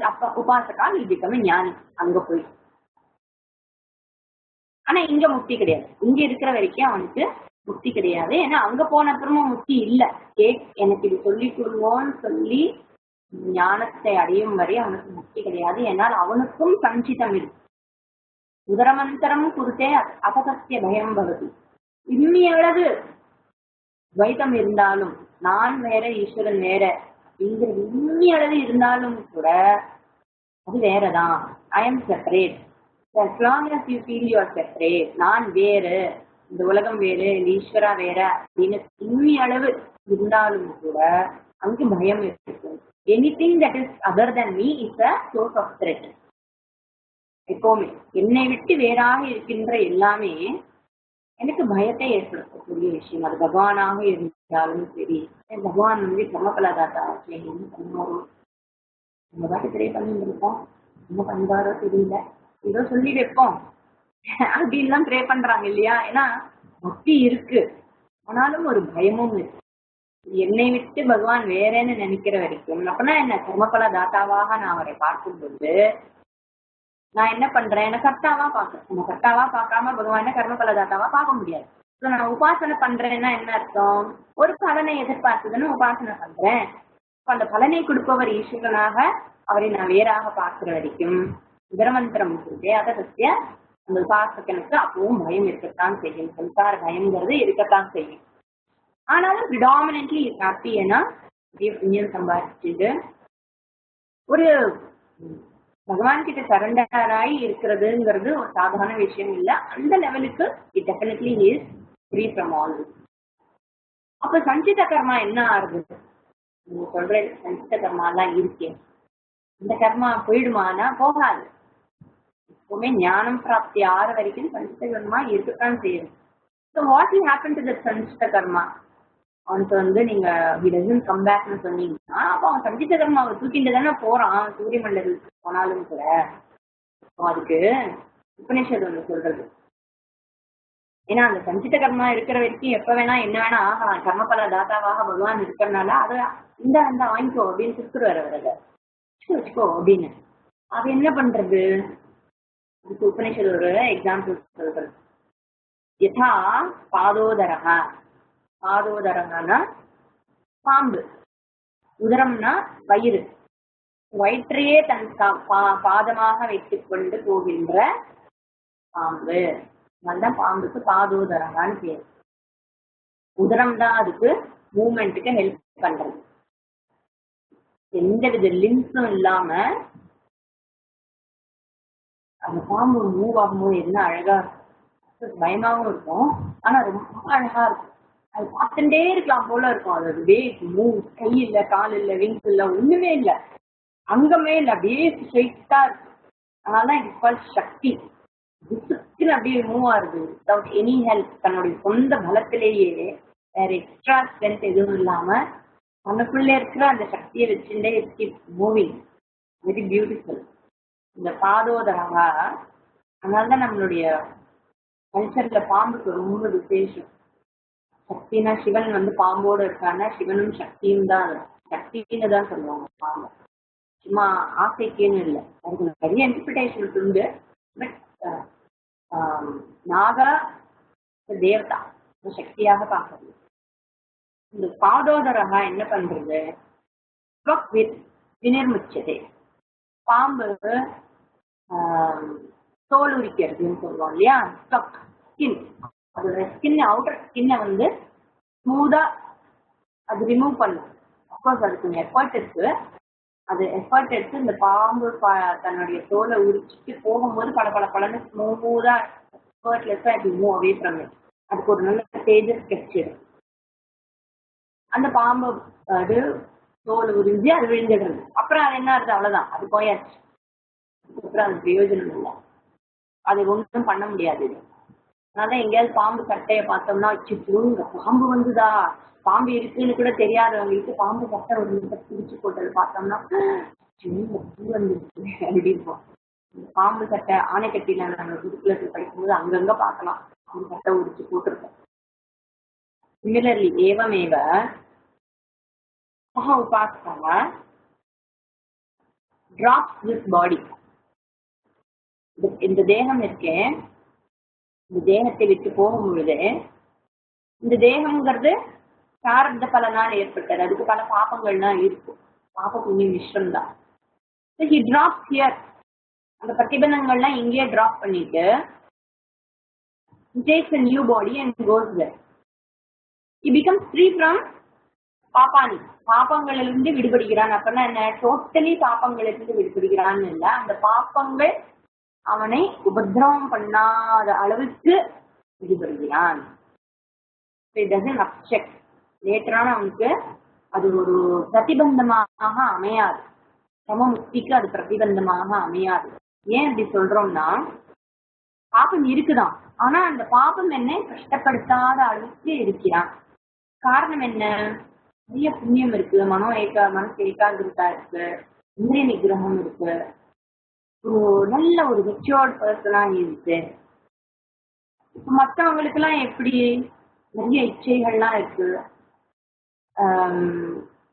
அப்ப உபாசகா நீ become ஞானி அங்க போய். ஆனா இங்க முக்தி கிடையாது. இங்க இருக்கிற வரைக்கும் அவனுக்கு முக்தி கிடையாது. ஏன்னா அங்க போன அப்புறமும் முக்தி இல்ல. எனக்கு இது சொல்லி கொடுவோன்னு சொல்லி ஞானத்தை அடையும் வரை அவனுக்கு முக்தி கிடையாது. ஏன்னால் அவனுக்கும் சஞ்சிதம் இருக்கு. உதரமந்தரம் குறித்தே அபசத்திய பயம் பகுதி. இன்னியளவு துவைதம் இருந்தாலும், நான் வேற ஈஸ்வரன் வேற அப்படிங்கிறது இன்னியளவு இருந்தாலும் கூட அது வேறதான். I am separate. as long as you feel you are separate, நான் வேறு, இந்த உலகம் வேறு, இந்த ஈஸ்வரா வேற அப்படின்னு இன்னியளவு இருந்தாலும் கூட அங்கு பயம் இருக்கு. anything that is other than me is a source of threat. எப்பவுமே என்னை விட்டு வேறாக இருக்கின்ற எல்லாமே எனக்கு பயத்தை ஏற்படுத்தக்கூடிய விஷயம். அது பகவானாக இருந்தாலும் சரி. பகவான் சமபலதாத்தா என்ன பண்ணுவாரோ, நம்ம பாட்டு ப்ரே பண்ணிட்டு இருக்கோம், என்ன பண்ணுவாரோ தெரியல, ஏதோ சொல்லி வைப்போம் அப்படின்லாம் ப்ரே பண்றாங்க இல்லையா? ஏன்னா பக்தி இருக்கு, ஆனாலும் ஒரு பயமும் இருக்கு. என்னை விட்டு பகவான் வேறேன்னு நினைக்கிற வரைக்கும் அப்பனா என்ன கர்மபல தாத்தாவாக நான் அவரை பார்க்கும்போது நான் என்ன பண்றேன்? என்ன கர்த்தாவா பாக்குறேன். நம்ம கர்த்தாவா பார்க்காம பகவான கர்மபல தாத்தாவா பார்க்க முடியாது. நான் உபாசனை பண்றேன்னா என்ன அர்த்தம்? ஒரு பலனை எதிர்பார்த்துதானே உபாசனை பண்றேன். அந்த பலனை கொடுப்பவர் ஈஸ்வரனாக அவரை நான் வேறாக பார்க்கிற வரைக்கும் உதரமந்திரம் அதை பற்றிய அந்த உபாசகனுக்கு அப்பவும் பயம் இருக்கத்தான் செய்யும். சம்சார பயம்ங்கிறது இருக்கத்தான் செய்யும். ஆனாலும் ப்ரிடாமினன்ட்லி ஹாப்பி. ஏன்னா புண்ணியம் சம்பாதிச்சுட்டு ஒரு பகவான் கிட்ட சரண்டராகி இருக்கிறதுங்கிறது ஒரு சாதாரண விஷயம் இல்லை. அந்த லெவலுக்கு it definitely is free from all. அப்ப சஞ்சித கர்மா என்ன ஆகுது? நீங்க சொல்ற சஞ்சித கர்மா எல்லாம் இருக்கேன், இந்த கர்மா போயிடுமானா போகாது. எப்பவுமே ஞானம் பிராப்தி ஆற வரைக்கும் சஞ்சித கர்மா இருக்கத்தான் செய்யுது. So what will happen to that சஞ்சித கர்மா? அவனுக்கு நீங்க he doesn't come backனு சொன்னீங்கன்னா அப்போ அவன் சஞ்சித கர்மா அவன் தூக்கிட்டு தானே போறான். சூரிய மண்டலத்துக்கு போனாலும் கூட அதுக்கு உபநிஷத்து ஒன்று சொல்றது. ஏன்னா அந்த சஞ்சித கர்மா இருக்கிற வரைக்கும் எப்ப வேணா என்ன வேணா ஆகலாம். கர்மபல தாத்தாவாக பகவான் இருக்கிறனால அதை இந்த அந்த வாங்கிக்கோ அப்படின்னு கொடுத்துருவாரு அவரை, வச்சுக்கோ அப்படின்னு. அது என்ன பண்றது? அதுக்கு உபநிஷத்து ஒரு எக்ஸாம்பிள் சொல்றது. யதா பாதோதரகா, பாதோதரகனா பாம்பு, உதரம்னா வயிறு, வயிற்றையே தன் பாதமாக வைத்துக் கொண்டு போகின்ற பாம்பு. அதுதான் பாம்புக்கு பாதோதரகான்னு பேர். உதரம் தான் அதுக்கு மூவ்மெண்ட்டுக்கு ஹெல்ப் பண்றது. எந்தவித லிம்ஸும் இல்லாம அந்த பாம்பு மூவ் ஆகும்போது என்ன அழகா இருக்கும். பயமாவும் இருக்கும், ஆனா ரொம்ப அழகா இருக்கும். அது பார்த்துட்டே இருக்கலாம் போல இருக்கும். அது வேக் மூவ், கை இல்ல, கால் இல்ல, விங்ஸ் இல்ல, ஒண்ணுமே இல்ல, அங்கமே இல்ல, அப்படியே ஸ்ட்ரெயிட்டா இருக்கு. அதனாலதான் இட் கால் சக்தி. அப்படியே மூவ் ஆகுது வித்தவுட் எனி ஹெல்ப். தன்னுடைய சொந்த பலத்திலேயே வேற எக்ஸ்ட்ரா ஸ்ட்ரென்த் எதுவும் இல்லாம தனக்குள்ள இருக்கிற அந்த சக்தியை வச்சுட்டே கீப் மூவிங். வெரி பியூட்டிஃபுல் இந்த பாதோதரா. அதனாலதான் நம்மளுடைய கல்ச்சர்ல பாம்புக்கு ரொம்ப விசேஷம். சக்தினா சிவன் வந்து பாம்போட இருக்கான்னா சிவனும் சக்தியும் தான், சக்தின்னு தான் சொல்லுவாங்க பாம்பு. சும்மா ஆசைக்குன்னு இல்லை, அதுக்கு நிறைய இன்டர்பிரிட்டேஷன் உண்டு. பட் நாகா தேவதா சக்தியாக பார்க்கறது. இந்த பாதோதரகா என்ன பண்றது? வினிர்முச்சதே, பாம்பு தோல் உரிக்கிறதுன்னு சொல்லுவோம் இல்லையா, ஸ்கின். அதோட ஸ்கின், அவுட்டர் ஸ்கின்னை வந்து ஸ்மூதா அது ரிமூவ் பண்ணும். அப்கோர்ஸ் அதுக்கு கொஞ்சம் எஃபர்ட் இருக்கு. அது எஃபர்ட் எடுத்து இந்த பாம்பு தன்னுடைய தோலை உரிச்சிட்டு போகும்போது பல பல பலன்னு ஸ்மூதா எஃபர்ட்லெஸ்ஸா இது மூவ் அவே ஃப்ரம் இட். அதுக்கு ஒரு நல்ல ஸ்டேஜஸ் கிடைச்சிடும். அந்த பாம்பு அது தோல் உறிஞ்சி அது விழுந்துடுறது. அப்புறம் அது என்ன ஆகுது, அவ்வளவுதான், அது போயாச்சு. அதுக்கப்புறம் அது பிரயோஜனம் இல்லை, அது ஒன்றும் பண்ண முடியாது. அதனால எங்கேயாவது பாம்பு சட்டையை பார்த்தோம்னா இங்க பாம்பு வந்துதா, பாம்பு இருக்குன்னு கூட தெரியாதவங்களுக்கு பாம்பு சட்டை ஒரு நிமிஷம் பிடிச்சு போட்டது பார்த்தோம்னா வந்துருச்சு அப்படிப்போம். பாம்பு சட்டை ஆணைக்கட்டில நாங்கள் குருக்குல படிக்கும்போது அங்கங்க பார்க்கலாம், பாம்பு சட்டை உரிச்சு போட்டிருக்கோம். சிமிலர்லி ஏவமேவ சஹ உபாசக drops this body. இந்த தேகம் இருக்கேன், இந்த தேகத்தை விட்டு போகும் பொழுது, இந்த தேகம்ங்கிறது பிராரப்த பலனால் ஏற்பட்டது. அதுக்கு பல பாப்பங்கள்லாம் இருக்கும், பாப்ப புண்ணிய மிஸ்ரம் தான். he drops here. அந்த பிரதிபந்தங்கள்லாம் இங்கேயே டிராப் பண்ணிட்டு he takes a new body and goes there. he becomes free from பாப்பானி. பாப்பங்களிலிருந்து விடுபடுகிறான். அப்படின்னா என்ன, டோட்டலி பாப்பங்களிலிருந்து விடுபடுகிறான்னு இல்லை, அந்த பாப்பங்கள் அவனை உபதிரவம் பண்ணாத அளவுக்கு விடுபடுகிறான். லேட்டரான அவனுக்கு அது ஒரு பிரதிபந்தமாக அமையாது, சமமுக்திக்கு அது பிரதிபந்தமாக அமையாது. ஏன் அப்படி சொல்றோம்னா, பாப்பம் இருக்குதான், ஆனா அந்த பாப்பம் என்னை கஷ்டப்படுத்தாத அளவுக்கு இருக்கிறான். காரணம் என்ன, நிறைய புண்ணியம் இருக்கு, மனசு ஏகாகிரதா இருக்கு, இந்திரிய நிகிரகம் இருக்கு, ஒரு நல்ல ஒரு மெச்சூர்ட் பர்சனா இருக்கு. மற்றவங்களுக்கு எல்லாம் எப்படி நிறைய இச்சைகள்லாம் இருக்கு.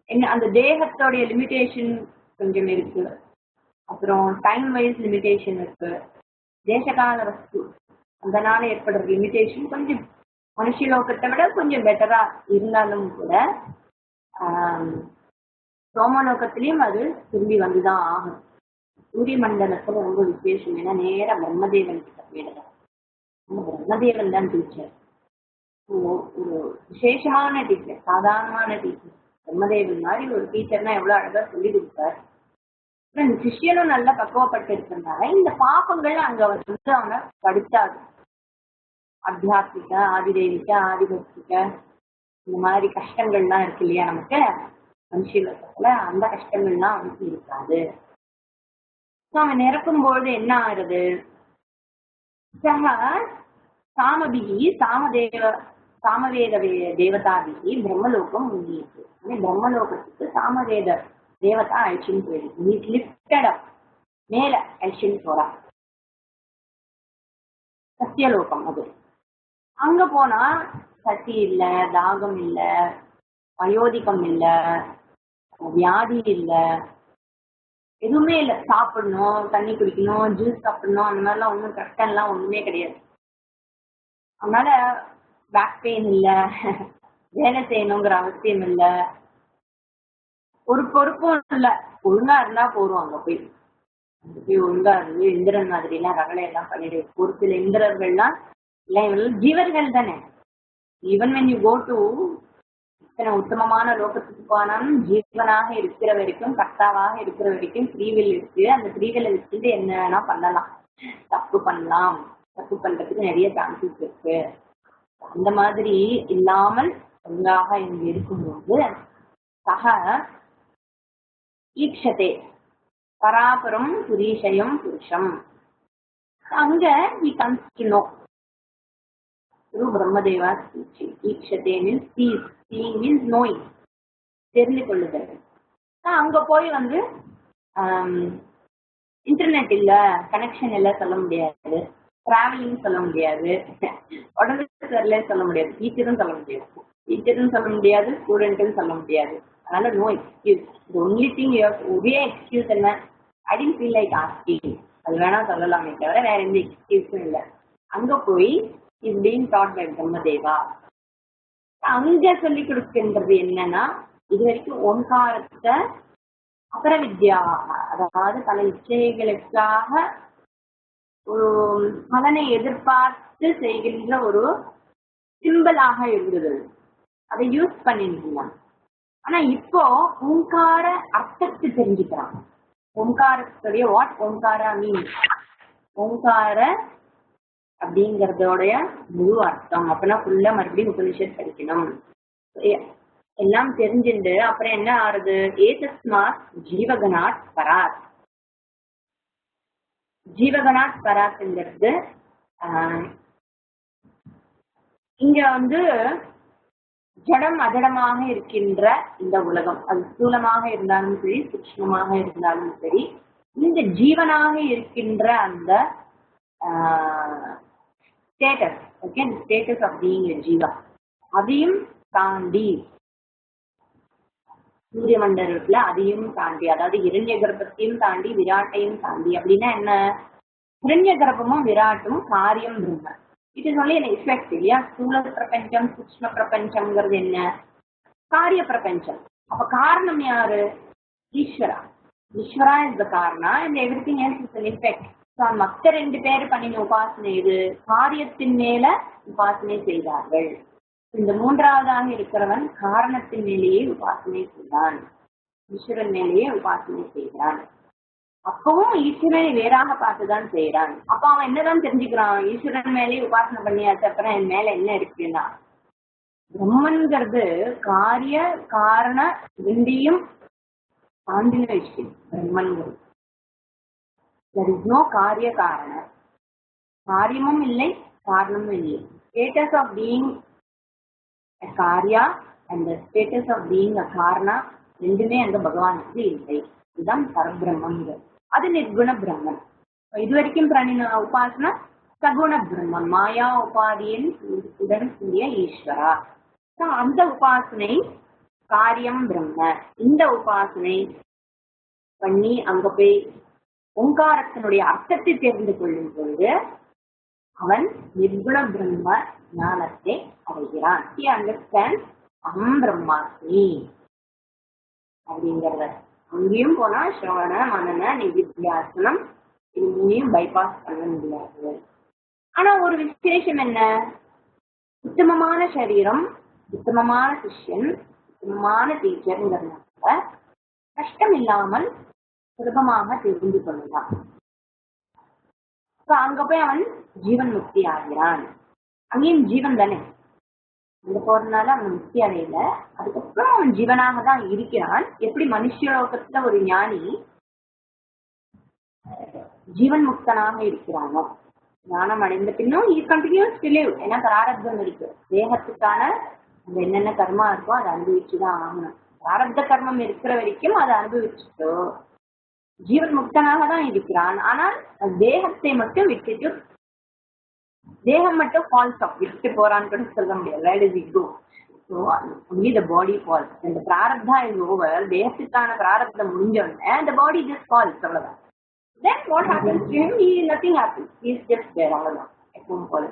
என்ன, அந்த தேகத்தோடைய லிமிடேஷன் கொஞ்சம் இருக்கு, அப்புறம் டைம் வைஸ் லிமிடேஷன் இருக்கு, தேசகால வஸ்து அதனால ஏற்படுற லிமிடேஷன் கொஞ்சம் மனுஷலோகத்தை விட கொஞ்சம் பெட்டரா இருந்தாலும் கூட சோமலோகத்திலையும் அது திரும்பி வந்துதான் ஆகும். சூரிய மண்டலத்துல ரொம்ப விசேஷம். ஏன்னா நேர பிரம்மதேவன் கிட்ட போயிடுறாங்க. பிரம்மதேவன் தான் டீச்சர், ஒரு விசேஷமான டீச்சர், சாதாரணமான டீச்சர். பிரம்மதேவன் மாதிரி ஒரு டீச்சர்னா எவ்வளவு அழகா சொல்லி கொடுப்பார். சிஷியனும் நல்லா பக்குவப்பட்டு இருக்கிறதுனால இந்த பாப்பங்கள் அங்க வந்து அவங்க படிச்சாது. அத்தியாத்மிக, ஆதிதெய்வீக, ஆதிபக்திக, இந்த மாதிரி கஷ்டங்கள்லாம் இருக்கு இல்லையா நமக்கு மனுஷத்துல, அந்த கஷ்டங்கள்லாம் அவனுக்கு இருக்காது. அவன் நிரப்பும்போது என்ன ஆகுறது, சாமபிகி சாமவேத தேவதாபிகி பிரம்மலோகம் முன்னிட்டு. பிரம்மலோகத்துக்கு சாமவேத தேவதா அழிச்சுன்னு போயிடுது, மேல அழிச்சுன்னு போறா. சத்தியலோகம் அது. அங்க போனா சசி இல்ல, தாகம் இல்ல, வயோதிகம் இல்ல, வியாதி இல்ல, எதுவுமே இல்லை. சாப்பிடணும், தண்ணி குடிக்கணும், ஜூஸ் சாப்பிடணும், அந்த மாதிரிலாம் ஒன்றும் கஷ்டம்லாம் ஒண்ணுமே கிடையாது. அதனால பேக் பெயின் இல்லை, வேலை செய்யணுங்கிற அவசியம் இல்லை, ஒரு பொறுப்பும் இல்லை. ஒழுங்கா இருந்தா போறோம், அங்க போய் ஒழுங்கா இருந்து இந்திரன் மாதிரி எல்லாம் ரகலை எல்லாம் பண்ணிடு. ஒரு சில இந்திரர்கள்லாம் இல்லை, இவர்கள் ஜீவர்கள் தானே. Even when you go to இத்தனை உத்தமமான லோகத்துக்கு போனாலும் ஜீவனாக இருக்கிற வரைக்கும், கர்த்தாவாக இருக்கிற வரைக்கும் ஃப்ரீவில் இருக்கு. அந்த ஃப்ரீவில்லை வச்சுட்டு என்னன்னா பண்ணலாம், தப்பு பண்ணலாம், தப்பு பண்றதுக்கு நிறைய சான்சஸ் இருக்கு. அந்த மாதிரி இல்லாமல் ஒழுங்காக இங்க இருக்கும்போது சக ஈக்ஷதே பராபரம் புரீஷயம் புருஷம். அங்க he comes to know through Brahmadeva's teaching. ஈக்ஷதே means sees, seeing means knowing, தெரிந்து கொள்ளுதல். அங்க போய் இன்டர்நெட் இல்ல, கனெக்ஷன் இல்ல சொல்ல முடியாது, டிராவலிங் சொல்ல முடியாது, உடம்பு சரியில்லை சொல்ல முடியாது, டீச்சரும் சொல்ல முடியாது, ஸ்டூடெண்ட்டும் சொல்ல முடியாது. அதனால நோ எக்ஸ்கியூஸ். ஒன்லி திங் ஒரே எக்ஸ்கியூஸ் என்ன, ஐ டென்ட் ஃபீல் லைக் ஆஸ்கிங், அது வேணா சொல்லலாமே தவிர வேற எந்த எக்ஸ்கியூஸும் இல்லை. அங்க போய் is being dot by Brahmadeva. அங்க சொல்லி கொடுக்கின்றது என்னன்னா, இது வரைக்கும் ஓங்காரத்தை அபர வித்யாக, அதாவது பல இச்சைகளுக்காக ஒரு பலனை எதிர்பார்த்து செய்கின்ற ஒரு சிம்பிளாக இருந்தது, அதை யூஸ் பண்ணிருந்தான். ஆனா இப்போ ஓங்கார அர்த்தத்தை தெரிஞ்சுக்கிறான். ஓங்காரத்துடைய வாட் ஓங்காரா மீன், ஓங்கார அப்படிங்கறதோடைய முழு அர்த்தம். அப்படின்னா ஃபுல்லா மறுபடியும் உபனிஷத் படிக்கணும், எல்லாம் தெரிஞ்சுட்டு அப்புறம் என்ன ஆறுது, ஏதஸ்மாத் ஜீவகனாத் பராத். ஜீவகனாத் பராத்ங்கிறது இங்க ஜடம் அஜடமாக இருக்கின்ற இந்த உலகம், அது ஸ்தூலமாக இருந்தாலும் சரி, சூக்ஷ்மமாக இருந்தாலும் சரி, இந்த ஜீவனாக இருக்கின்ற அந்த status, okay, status of being a jiva, அதையும் தாண்டி சூரிய மண்டலத்துல அதையும் தாண்டி, அதாவது இரண்ய கர்ப்பத்தையும் தாண்டி விராட்டையும் தாண்டி. அப்படின்னா என்ன, இரண்ய கர்ப்பமும் விராட்டும் காரியம் பிரம்ம. It is only an effect இல்லையா. ஸ்தூல பிரபஞ்சம் சூக்ஷ்ம பிரபஞ்சம்ங்கிறது என்ன, காரிய பிரபஞ்சம். அப்ப காரணம் யாரு, Ishwara. Ishwara is the karana and everything else is an effect. மற்ற ரெண்டு பேர் பண்ணின உபாசனை இது காரியத்தின் மேல உபாசனை செய்தார்கள். இந்த மூன்றாவதாக இருக்கிறவன் காரணத்தின் மேலேயே உபாசனை செய்தான், ஈஸ்வரன் மேலேயே உபாசனை செய்கிறான். அப்பவும் ஈஸ்வரனை வேறாக பார்த்துதான் செய்யறான். அப்ப அவன் என்னதான் தெரிஞ்சுக்கிறான், ஈஸ்வரன் மேலேயே உபாசனை பண்ணியாச்சு, அப்புறம் என் மேல என்ன இருக்குன்னா, பிரம்மன்கிறது காரிய காரண ரெண்டையும் தாண்டின விஷயம். பிரம்மன்கிறது there is no காரிய காரண, காரியமும் இல்லை காரணமும் இல்லை. Status of being a karya and the status of being a karna ரெண்டுமே அங்க பகவானுக்கு இல்லை. இதுதான் பரபிரம்மங்கள், அது நிர்குண பிரம்மன். இது வரைக்கும் பண்ணின உபாசனா சகுண பிரம்மன், மாயா உபாதியின் உடன் கூடிய ஈஸ்வரா. அந்த உபாசனை காரியம் பிரம்ம. இந்த உபாசனை பண்ணி அங்க போய் ஓங்காரத்தினுடைய அர்த்தத்தை தெரிந்து கொள்ளும் பொழுது அவன் நிர்குண பிரம்ம ஞானத்தை அடைகிறான். He understands அகம் பிரம்மாஸ்மி அப்படிங்கிறத. அங்கேயும் போனா சிரவண மனன நிதித்தியாசனம் இதையும் பைபாஸ் பண்ண முடியாது. ஆனா ஒரு விசேஷம் என்ன, உத்தமமான சரீரம், உத்தமமான சிஷ்யன், உத்தமமான டீச்சர்ங்கிறதுனால கஷ்டம் இல்லாமல் சுலபமாக தெரிந்து கொள்ளலாம். அங்க போய் அவன் ஜீவன் முக்தி ஆகிறான். அங்கேயும் ஜீவன் தானே, அங்க போறதுனால அவன் முக்தி அடையல, அதுக்கப்புறம் அவன் ஜீவனாக தான் இருக்கிறான். எப்படி மனுஷலோகத்துல ஒரு ஞானி ஜீவன் முக்தனாக இருக்கிறானோ, ஞானம் அடைந்த பின்னும் கண்டினியூஸ் டு லிவ். ஏன்னா பிராரப்தம் இருக்கு, தேகத்துக்கான அந்த என்னென்ன கர்மா இருக்கோ அதை அனுபவிச்சுதான் ஆகணும். பிராரப்த கர்மம் இருக்கிற வரைக்கும் அதை அனுபவிச்சுட்டோ ஜீவன் முக்தனாக தான் இருக்கிறான். ஆனால் தேகத்தை மட்டும் விட்டுட்டு, தேகம் மட்டும் ஃபால்ஸ் ஆஃப், விட்டு போறான்னு கூட சொல்ல முடியாது. Where is it go? So only the body falls. இந்த பிராரப்தா இஸ் ஓவர், தேகத்துக்கான பிராரப்தம் முடிஞ்சோடனே the body just falls, அவ்வளவுதான். Then what happens to him? Nothing happens. He is just there, அவ்வளவுதான், எப்பவும் போல.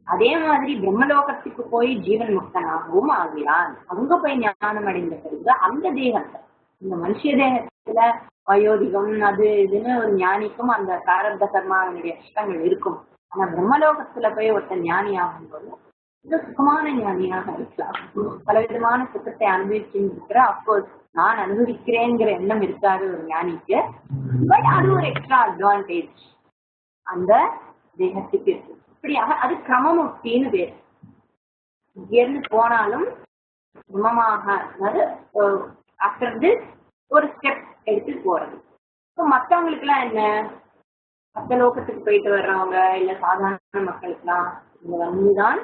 அதே மாதிரி பிரம்மலோகத்துக்கு போய் ஜீவன் முக்தனாகவும் ஆகிறான். அங்க போய் ஞானம் அடைந்த பிறகு அந்த தேகத்தை, இந்த மனுஷ தேகத்துல வயோதிகம் அது இதுன்னு ஒரு ஞானிக்கும் அந்த பிராரப்த கர்மாவினுடைய கஷ்டங்கள் இருக்கும். ஆனா பிரம்மலோகத்துல போய் ஒருத்தன் ஞானி ஆகும்போது சுகமான ஞானியாக இருக்கலாம். பலவிதமான சுகத்தை அனுபவிச்சுருக்கிற அப்கோர்ஸ் நான் அனுபவிக்கிறேங்கிற எண்ணம் இருக்காது ஒரு ஞானிக்கு. பட் அது ஒரு எக்ஸ்ட்ரா அட்வான்டேஜ் அந்த தேகத்துக்கு இருக்கு. இப்படியாக அது கிரமமுக்தின்னு பேர். இங்கிருந்து போனாலும் கிரமமாக, அதாவது ஆஃப்டர் திஸ் ஒரு ஸ்டெப் எடுத்து போறது. இப்போ மற்றவங்களுக்கு எல்லாம் என்ன, மற்ற லோகத்துக்கு போயிட்டு வர்றவங்க இல்ல சாதாரண மக்களுக்குலாம் இங்க வந்துதான்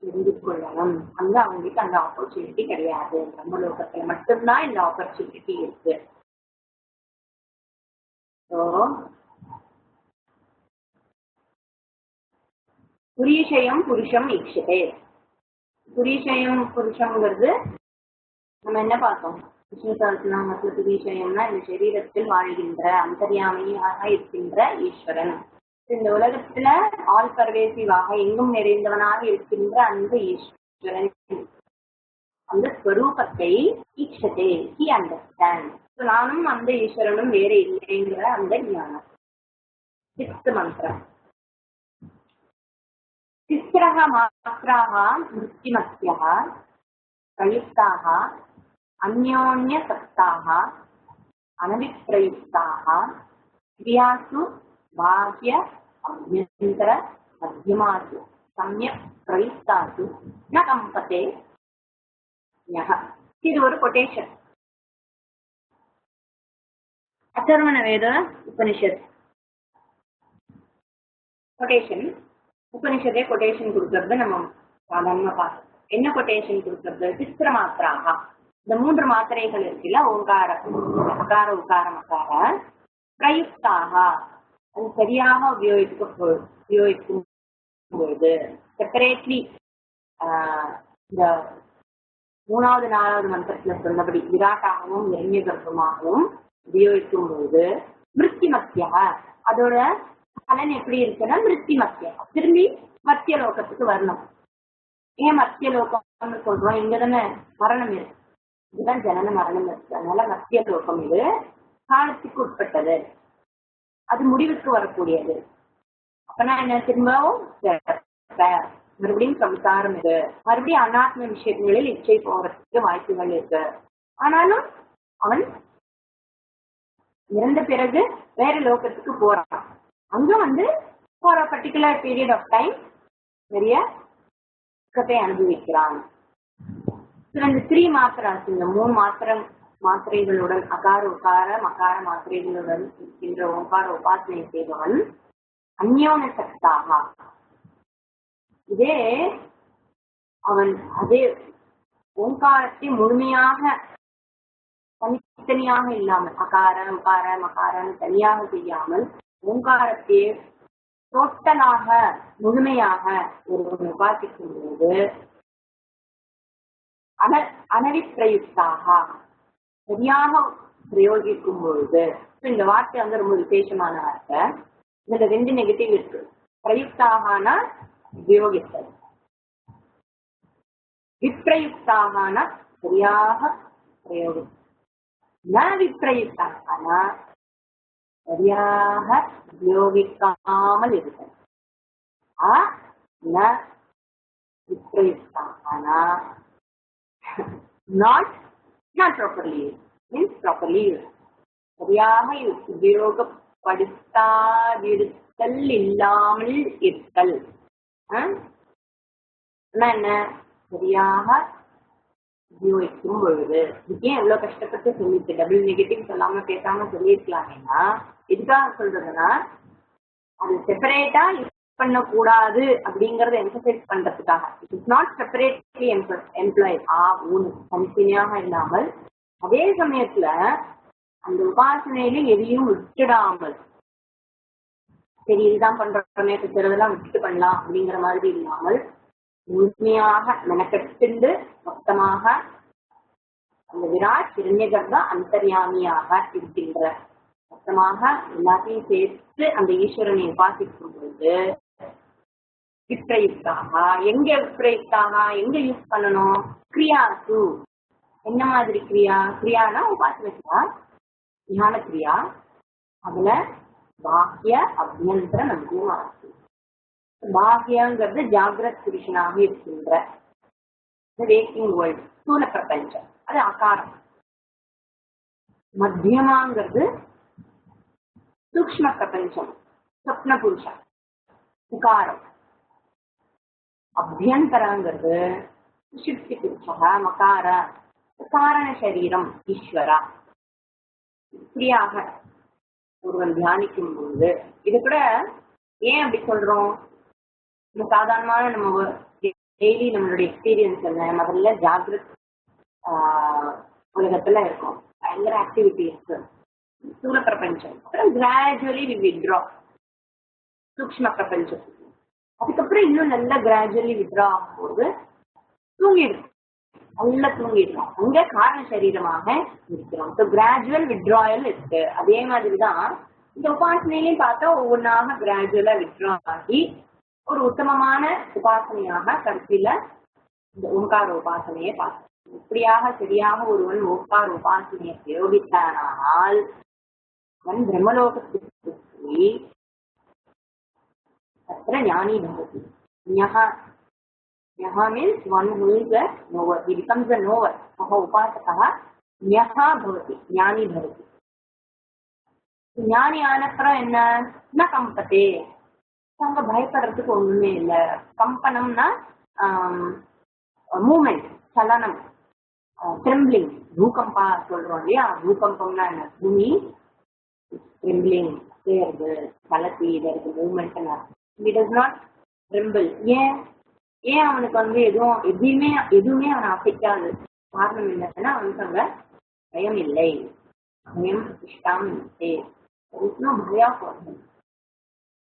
தெரிந்து கொள்ளணும். அங்க அவங்களுக்கு அந்த ஆப்பர்ச்சுனிட்டி கிடையாது. நம்ம லோகத்துல மட்டும்தான் இந்த ஆப்பர்ச்சுனிட்டி இருக்கு. புரீஷயம் புருஷம் ஈக்ஷதே. புரீஷயம் புருஷங்கிறது நம்ம என்ன பார்த்தோம், விஷ்ணு சஹஸ்ரநாமத்துல புரீஷயம்னா இந்த சரீரத்தில் வாழ்கின்ற அந்தர்யாமியாக இருக்கின்ற ஈஸ்வரன். இந்த உலகத்துல ஆல் பர்வேசிவாக எங்கும் நிறைந்தவனாக இருக்கின்ற அந்த ஈஸ்வரன், அந்த ஸ்வரூபத்தை ஈக்ஷதே, ஹி அண்டர்ஸ்டாண்ட். நானும் அந்த ஈஸ்வரனும் வேற இல்லைங்கிற அந்த ஞானம். 6th மந்திரம். तिस्रः मात्राः वृत्तिमत्यः प्रयुक्ताः अन्योन्यसक्ताः अनविप्रयुक्ताः क्रियासु बाह्य अभ्यन्तर मध्यमासु सम्यक् प्रयुक्तासु न कम्पते यः. இது ஒரு கொட்டேஷன். अथर्वण वेद उपनिषद கொட்டேஷன். உபனிஷத்தை கொட்டேஷன் கொடுக்கறது நம்ம சாதாரணமா பார்த்தோம். என்ன கொட்டேஷன் கொடுக்கறது? திஸ்ர மாத்திராக, இந்த 3 மாத்திரைகள் இருக்குல்ல, ஓங்கார அகார உகார மகார, பிரயுக்தாக, அது சரியாக உபயோகிக்கும் பொழுது செப்பரேட்லி இந்த 3வது 4வது மந்திரத்துல சொன்னபடி விராட்டாகவும் இரண்ய கர்ப்பமாகவும் உபயோகிக்கும் பொழுது மிருத்திமத்தியா, அதோட பலன் எப்படி இருக்குன்னா மிருத்தி மத்தியம், திரும்பி மத்திய லோகத்துக்கு வரணும். ஏன் மத்திய லோகம்னு சொல்றோம்? இங்கதானே மரணம் இருக்கு, இதுதான் ஜனன மரணம் இருக்கு. அதனால மத்திய லோகம் இது காலத்துக்கு உட்பட்டது, அது முடிவுக்கு வரக்கூடியது. அப்பனா என்ன, திரும்பவும் மறுபடியும் சம்சாரம் இருக்கு, மறுபடியும் அனாத்ம விஷயங்களில் இச்சை போறதுக்கு வாய்ப்புகள் இருக்கு. ஆனாலும் அவன் இறந்த பிறகு வேற லோகத்துக்கு போறான். அங்க வந்து for a particular period of time நிறைய சுகத்தை அனுபவிக்கிறான். இந்த 3 மாத்திராஸ், இந்த 3 மாத்திரைகளுடன் அகார உகார மகார மாத்திரைகளுடன் இருக்கின்ற ஓங்கார உபாசனை செய்பவன் அந்யோன சக்தாக. இதே அவன் அதே ஓங்காரத்தை முழுமையாக தனித்தனியாக இல்லாமல், அகார உகார மகாரன்னு தனியாக செய்யாமல் ஓங்காரத்தை டோட்டலாக முழுமையாக ஒருவன் உபாசிக்கும் போது அனவிப்பிரயுக்தாக, சரியாக பிரயோகிக்கும் பொழுது, இந்த வார்த்தை வந்து ரொம்ப விசேஷமான வார்த்தை. இதுல 2 நெகட்டிவ் இருக்கு. பிரயுக்தாகனா உபயோகித்தல், விப்ரயுக்தாகனா சரியாக பிரயோகித்தல். ந விப்ரயுக்தாகனா சரியாக உபயோகிக்காமல் இருத்தல். not properly used, means properly used. சரியாக உபயோகப்படுத்தாதிருத்தல், இல்லாமல் இருத்தல். என்ன, சரியாக உபயோகிக்கும் பொழுது. இதுக்கே எவ்வளவு கஷ்டப்பட்டு சொல்லிட்டு டபுள் நெகட்டிவ் சொல்லாம பேசாம சொல்லியிருக்கலாமேனா, எதுக்காக சொல்றதுன்னா அது செப்பரேட்டா பண்ணக்கூடாது அப்படிங்கறத எம்பசைஸ் பண்றதுக்காக. It is not separately employed, தனித்தனியாக இல்லாமல் அதே சமயத்துல அந்த உபாசனையில எதையும் விட்டுடாமல், சரி இதுதான் பண்றோமே பிறதெல்லாம் விட்டுட்டு பண்ணலாம் அப்படிங்கிற மாதிரி இல்லாமல் முழுமையாக மெனக்கெட்டு மொத்தமாக அந்த விராட் இரண்யகர்ப்ப அந்தர்யாமியாக இருக்கின்ற மொத்தமாக எல்லாத்தையும் சேர்த்து அந்த ஈஸ்வரனை உபாசிக்கும் பொழுது விப்ரயுக்தாக. எங்க விப்ரயுக்தாக, எங்க யூஸ் பண்ணணும்? கிரியாசு. என்ன மாதிரி கிரியா? கிரியானா உபாசன கிரியா, ஞான கிரியா. அதுல பாக்கிய அபியந்தர மத்தியமாசு, பாஹ்யங்கிறது ஜாகிரத் புருஷனாக இருக்கின்ற வேக்கிங் வேர்ல்டு ஸ்தூல பிரபஞ்சம், அது அகாரம். மத்தியமாங்கிறது சூக்ஷ்ம பிரபஞ்சம், சொப்ன புருஷன், உகாரம். அபியந்தரங்கிறது சுஷுப்தி புருஷா, மகார, காரண சரீரம், ஈஸ்வரா. இப்படியாக ஒருவன் தியானிக்கும் போது இது கூட ஏன் அப்படி சொல்றோம்? சாதாரணமான நம்ம டெய்லி நம்மளுடைய எக்ஸ்பீரியன்ஸ் என்ன, முதல்ல ஜாகிரத் உலகத்துல இருக்கும், பயங்கர ஆக்டிவிட்டி இருக்கு, ஸ்தூல பிரபஞ்சம். அப்புறம் கிராஜுவலி வி வித்ரா சூக்ஷ்ம பிரபஞ்சம். அதுக்கப்புறம் இன்னும் நல்லா கிராஜுவலி வித்ரா ஆகும்போது தூங்கிடும், நல்லா தூங்கிடுறோம், அங்க காரண சரீரமாக இருக்கிறோம். ஸோ கிராஜுவல் வித்ராயல் இருக்கு. அதே மாதிரிதான் இந்த உபாசனையிலையும் பார்த்தா ஒவ்வொன்றாக கிராஜுவலா வித்ரா ஆகி ஒரு உத்தமமான உபாசனையாக கடைசியில இந்த ஓங்கார உபாசனையை பார்க்கணும். இப்படியாக சரியாக ஒருவன் ஓங்கார உபாசனையை பிரயோகித்தானால் அவன் பிரம்மலோகத்துக்கு போய் तत्र ज्ञानी भवति. ज्ञः means one who is a knower. He becomes a knower. सः उपासकः ज्ञः भवति, ज्ञानी भवति. ज्ञानी आनप्पறம் என்ன? न கம்பதே. அங்க பயப்படுறதுக்கு ஒண்ணுமே இல்ல. கம்பனம்னா மூமெண்ட், சலனம், ட்ரெம்பிளிங். பூகம்பா சொல்றோம் இல்லையா? பூகம்பம்னா என்ன? பூமி ட்ரெம்பிளிங், தேர்வு, கலத்தி, இதற்கு moment. He does not tremble. ஏன் அவனுக்கு எதுவுமே அவனை அஃபெக்டாது? காரணம் என்னன்னா அவனுக்கு அங்க பயம் இல்லை. பயம் இஷ்டம் பயம்,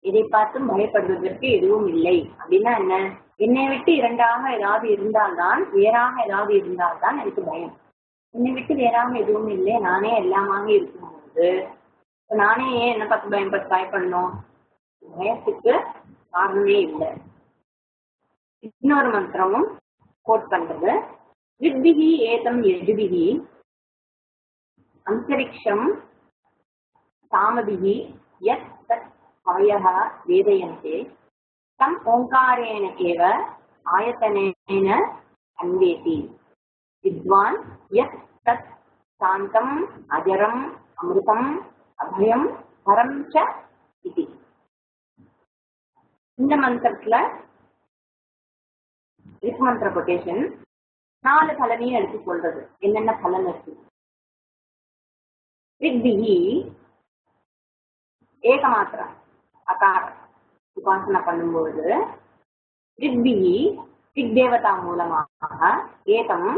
இதை பார்த்தும் பயப்படுவதற்கு எதுவும் இல்லை. அப்படின்னா என்ன? என்னை விட்டு இரண்டாக ஏதாவது இருந்தால்தான், வேறாக ஏதாவது இருந்தால்தான் எனக்கு பயம். என்னை விட்டு வேறாக எதுவும் இல்லை, நானே எல்லாமாக இருக்கும்போது நானே ஏன் என்ன பார்த்து பயப்படணும்? பயத்துக்கு காரணமே இல்லை. இன்னொரு மந்திரமும் கோட் பண்றது, வித்பிஹி ஏதம் யஜுபிஹி அந்தரிக்ஷம் சாமபிஹி யத் தத் கவயஹ வேதயந்தே தம் ஓங்காரேன ஏவ ஆயதனேன அன்வேதி வித்வான் யத் தத் சாந்தம் அஜரம் அமிர்தம் அபயம் பரம் ச இதி. இந்த மந்திரத்துல மந்திர கொட்டேஷன் 4 பலனையும் எடுத்து சொல்றது. என்னென்ன பலன் இருக்கு? வித்பிஹி ஏகமாத்திரம் அகார உபாசனை பண்ணும்போது வித்பிஹி திக் தேவதா மூலமாக ஏகம்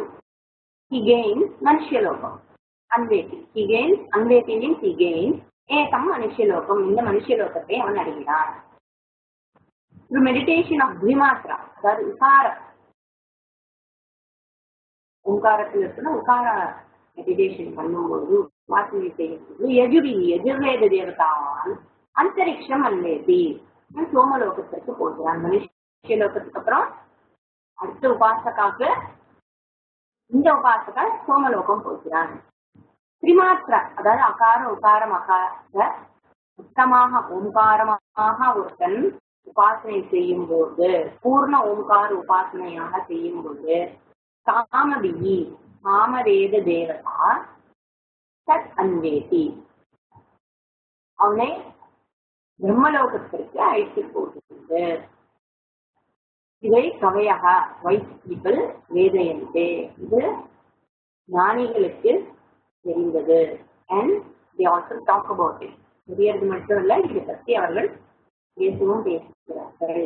he gains மனுஷலோகம். அன்வேதி he gains, அன்வேதி means he gains, ஏகம் மனுஷலோகம். இந்த மனுஷலோகத்தை அவன் அடைகிறான். Through meditation of Dvimatra, அதாவது உகார, ஓங்காரத்தில் இருக்கிற உகார மெடிடேஷன் பண்ணும்போது, வாசனை செய்யும்போது எஜுர்வேத தேவதாவான் அந்தரிக்ஷம் அன்வேதி, சோமலோகத்திற்கு போகிறான். மனுஷலோகத்துக்கு அப்புறம் அடுத்த உபாசகாக்கு இந்த உபாசக சோமலோகம் போகிறான். திரிமாத்திர, அதாவது அகார உகாரம் அகார உத்தமாக ஓங்காரமாக ஒருத்தன் உபாசனை செய்யும் போது, பூர்ண ஓங்கார உபாசனையாக செய்யும் போது காமபிஹி காமவேத தேவதா தத் அன்வேதி, அவனை பிரம்மலோகத்திற்கு அழைத்து போகிறது. இதை கவையாக வைஸ் பீப்பிள் வேதயந்தே, இது ஞானிகளுக்கு தெரிந்தது. And they also talk about it. தெரியறது மட்டும் இல்ல, இதை பற்றி அவர்கள் பேசவும் பேசுகிறார்கள்.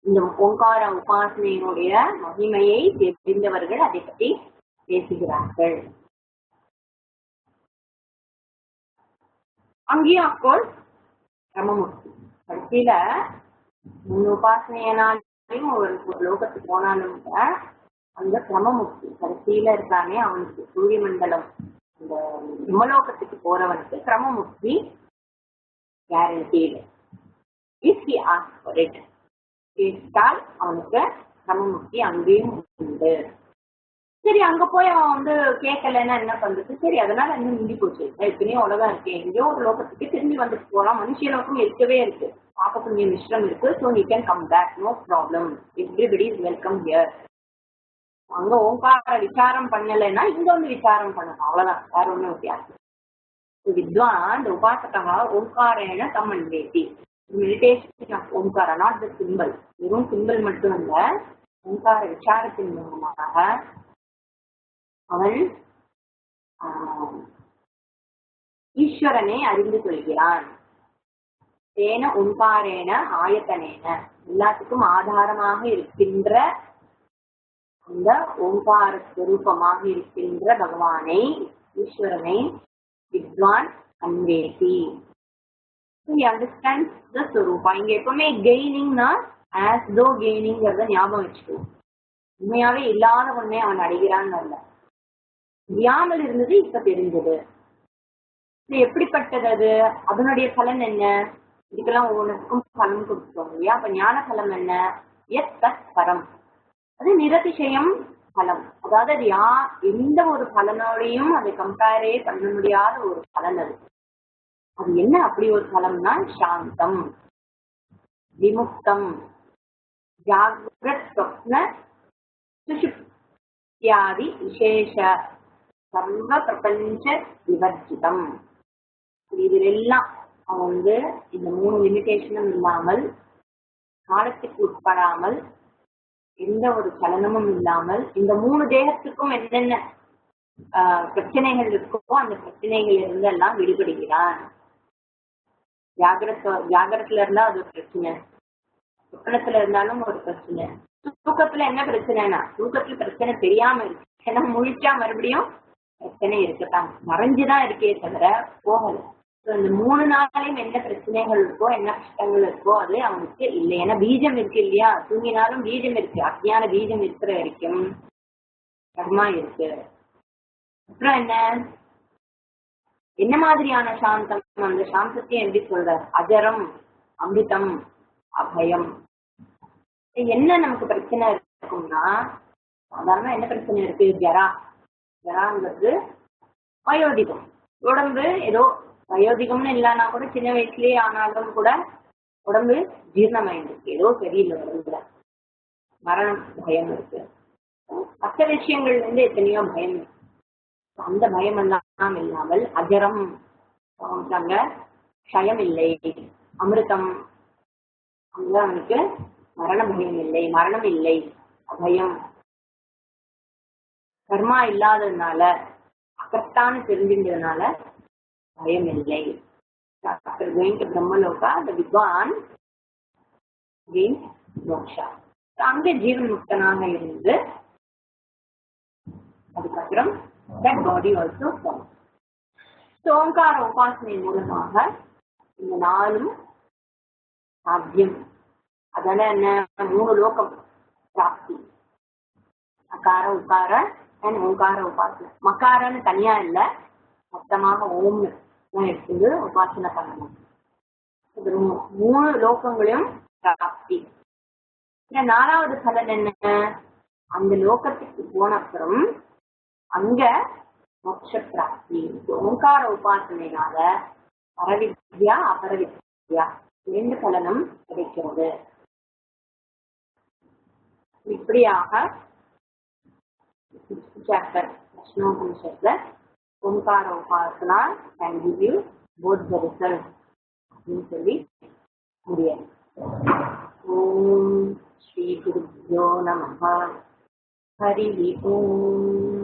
இந்த ஓங்கார உபாசனையினுடைய மகிமையை தெரிந்தவர்கள் அதை பற்றி பேசுகிறார்கள். அங்கேயும் அப்கோர்ஸ் கிரமமுக்தி. கடைசியில உபாசனையினாலையும் ஒரு லோகத்துக்கு போனாலும் அந்த கிரமமுக்தி கடைசியில இருக்கானே அவனுக்கு சூரிய மண்டலம், இந்த பிரம்மலோகத்துக்கு போறவனுக்கு கிரமமுக்தி guaranteed. If he asks for it, கேட்டால் அவனுக்கு கிரமமுக்தி அங்கேயும் உண்டு. சரி அங்க போய் அவன் வந்து கேட்கலன்னா என்ன பண்றது? சரி அதனால என்ன மிஞ்சி போச்சு, எத்தனையோ உலகம் இருக்கு, எங்கேயோ ஒரு லோகத்துக்கு திரும்பி வந்துட்டு போகலாம், மனுஷ லோகம் இருக்கவே இருக்கு, பாப்ப புண்ணிய மிஸ்ரம் இருக்கு, ஸோ நீ can come back, no problem, everybody is welcome here. அங்க ஓங்கார விசாரம் பண்ணலைன்னா இங்க வந்து விசாரம் பண்ணணும், அவ்வளவுதான், வேற ஒண்ணும் வித்தியாசம். வித்வான் இந்த உபாசகா ஓங்காரேன தம்மன்வேதி, மெடிடேஷன் ஆஃப் ஓங்கார, நாட் த சிம்பிள், வெறும் சிம்பிள் மட்டும் இல்ல, ஓங்கார விசாரத்தின் மூலமாக அவன் ஈஸ்வரனை அறிந்து கொள்கிறான். தேன ஓங்காரேன ஆயத்தனேன, எல்லாத்துக்கும் ஆதாரமாக இருக்கின்ற அந்த ஓங்கார ஸ்வரூபமாக இருக்கின்ற பகவானை, ஈஸ்வரனை வித்வான் அன்வேதி. He understands the ஸ்வரூபா. இங்க எப்பவுமே கெய்னிங்னா ஆஸ் தோ கெய்னிங்கிறத ஞாபகம் வச்சுக்கோ. உண்மையாவே இல்லாத ஒண்ணே அவன் அடைகிறான்னு அல்ல, தெரியாமல் இருந்தது இப்ப தெரிஞ்சது. இது எப்படிப்பட்டது? அது அதனுடைய பலன் என்ன? இதுக்கெல்லாம் ஒவ்வொன்றுக்கும் பலன் கொடுத்துருவோம் இல்லையா? அப்ப ஞான பலம் என்ன? எத் தத் பரம், அது நிரதிசயம் பலம். அதாவது அது எந்த ஒரு பலனோடையும் அதை கம்பேரே பண்ண முடியாத ஒரு பலன். அது என்ன அப்படி ஒரு பலம்னா, சாந்தம், விமுக்தம், ஜாக்ரத் ஸ்வப்ன சுஷுப்தியாதி விசேஷ சர்வ பிரபஞ்ச விவர்ஜிதம். இதிலெல்லாம் அவன் வந்து இந்த 3 லிமிடேஷனும் இல்லாமல், காலத்துக்கு உட்படாமல், எந்த ஒரு சலனமும் இல்லாமல், இந்த 3 தேகத்துக்கும் என்னென்ன பிரச்சனைகள் இருக்கோ அந்த பிரச்சனைகள் இருந்து எல்லாம் விடுபடுகிறான். ஜாகிரத்துல இருந்தா அது ஒரு பிரச்சனை, சொப்பனத்துல இருந்தாலும் ஒரு பிரச்சனை. தூக்கத்துல என்ன பிரச்சனைனா, தூக்கத்துல பிரச்சனை தெரியாம இருக்கு, ஏன்னா முழிச்சா மறுபடியும் பிரச்சனை இருக்குதான், மறைஞ்சுதான் இருக்கே தவிர போகல. இந்த 3 நாளையும் என்ன பிரச்சனைகள் இருக்கோ, என்ன கஷ்டங்கள் இருக்கோ அது அவனுக்கு இல்லை. ஏன்னா பீஜம் இருக்கு இல்லையா, தூங்கினாலும் பீஜம் இருக்கு, அஜ்ஞான பீஜம் இருக்கிற வரைக்கும் கர்மா இருக்கு. அப்புறம் என்ன மாதிரியான சாந்தம்? அந்த சாந்தத்தையும் எப்படி சொல்றார்? அஜரம், அமிர்தம், அபயம். என்ன நமக்கு பிரச்சனை இருக்கும்னா, சாதாரண என்ன பிரச்சனை இருக்கு? ஜராங்கிறது வயோதிகம். உடம்பு ஏதோ வயோதிகம்னு இல்லைன்னா கூட சின்ன வயசுலயே ஆனாலும் கூட உடம்பு ஜீர்ணமாயிருக்கு, ஏதோ சரியில்லை உடம்புல. மரணம் பயம் இருக்கு, மற்ற விஷயங்கள் எத்தனையோ பயம் இருக்கு. அந்த பயம் எல்லாம் இல்லாமல் அஜரம், க்ஷயம் இல்லை, அமிர்தம், அங்க அவனுக்கு மரண பயம் இல்லை, மரணம் இல்லை, அபயம், கர்மா இல்லாததுனால, அகத்தான்னு தெரிஞ்சின்றதுனால பயம் இல்லை. After going to Brahmaloka, the Vidwan gains moksha. அங்கே ஜீவன் முக்தனாக இருந்து அதுக்கப்புறம் that body also forms. ஓங்கார உபாசனை மூலமாக இந்த 4ம் சாத்தியம். அதனால என்ன? 3 லோகம் பிராப்தி. அகார, உக்கார அண்ட் ஓங்கார உபாசனை. மகாரன்னு தனியா இல்ல, மொத்தமாக ஓம்னு எடுத்து உபாசனை பண்ணணும். 3 லோகங்களையும் பிராப்தி. 4வது பலன் என்ன? அந்த லோகத்துக்கு போன அப்புறம் அங்க மோட்ச பிராப்தி. ஓங்கார உபாசனையினால பரவித்யா அபரவித்யா 2 பலனும் கிடைக்கிறது. இப்படியாக சாப்டர் பிரஷ்னோபனிஷத்துல ஓங்கார உபாசனா can give you both the results அப்படின்னு சொல்லி முடியாது. ஓம் ஸ்ரீ குருப்யோ நமஹ. ஹரி ஓம்.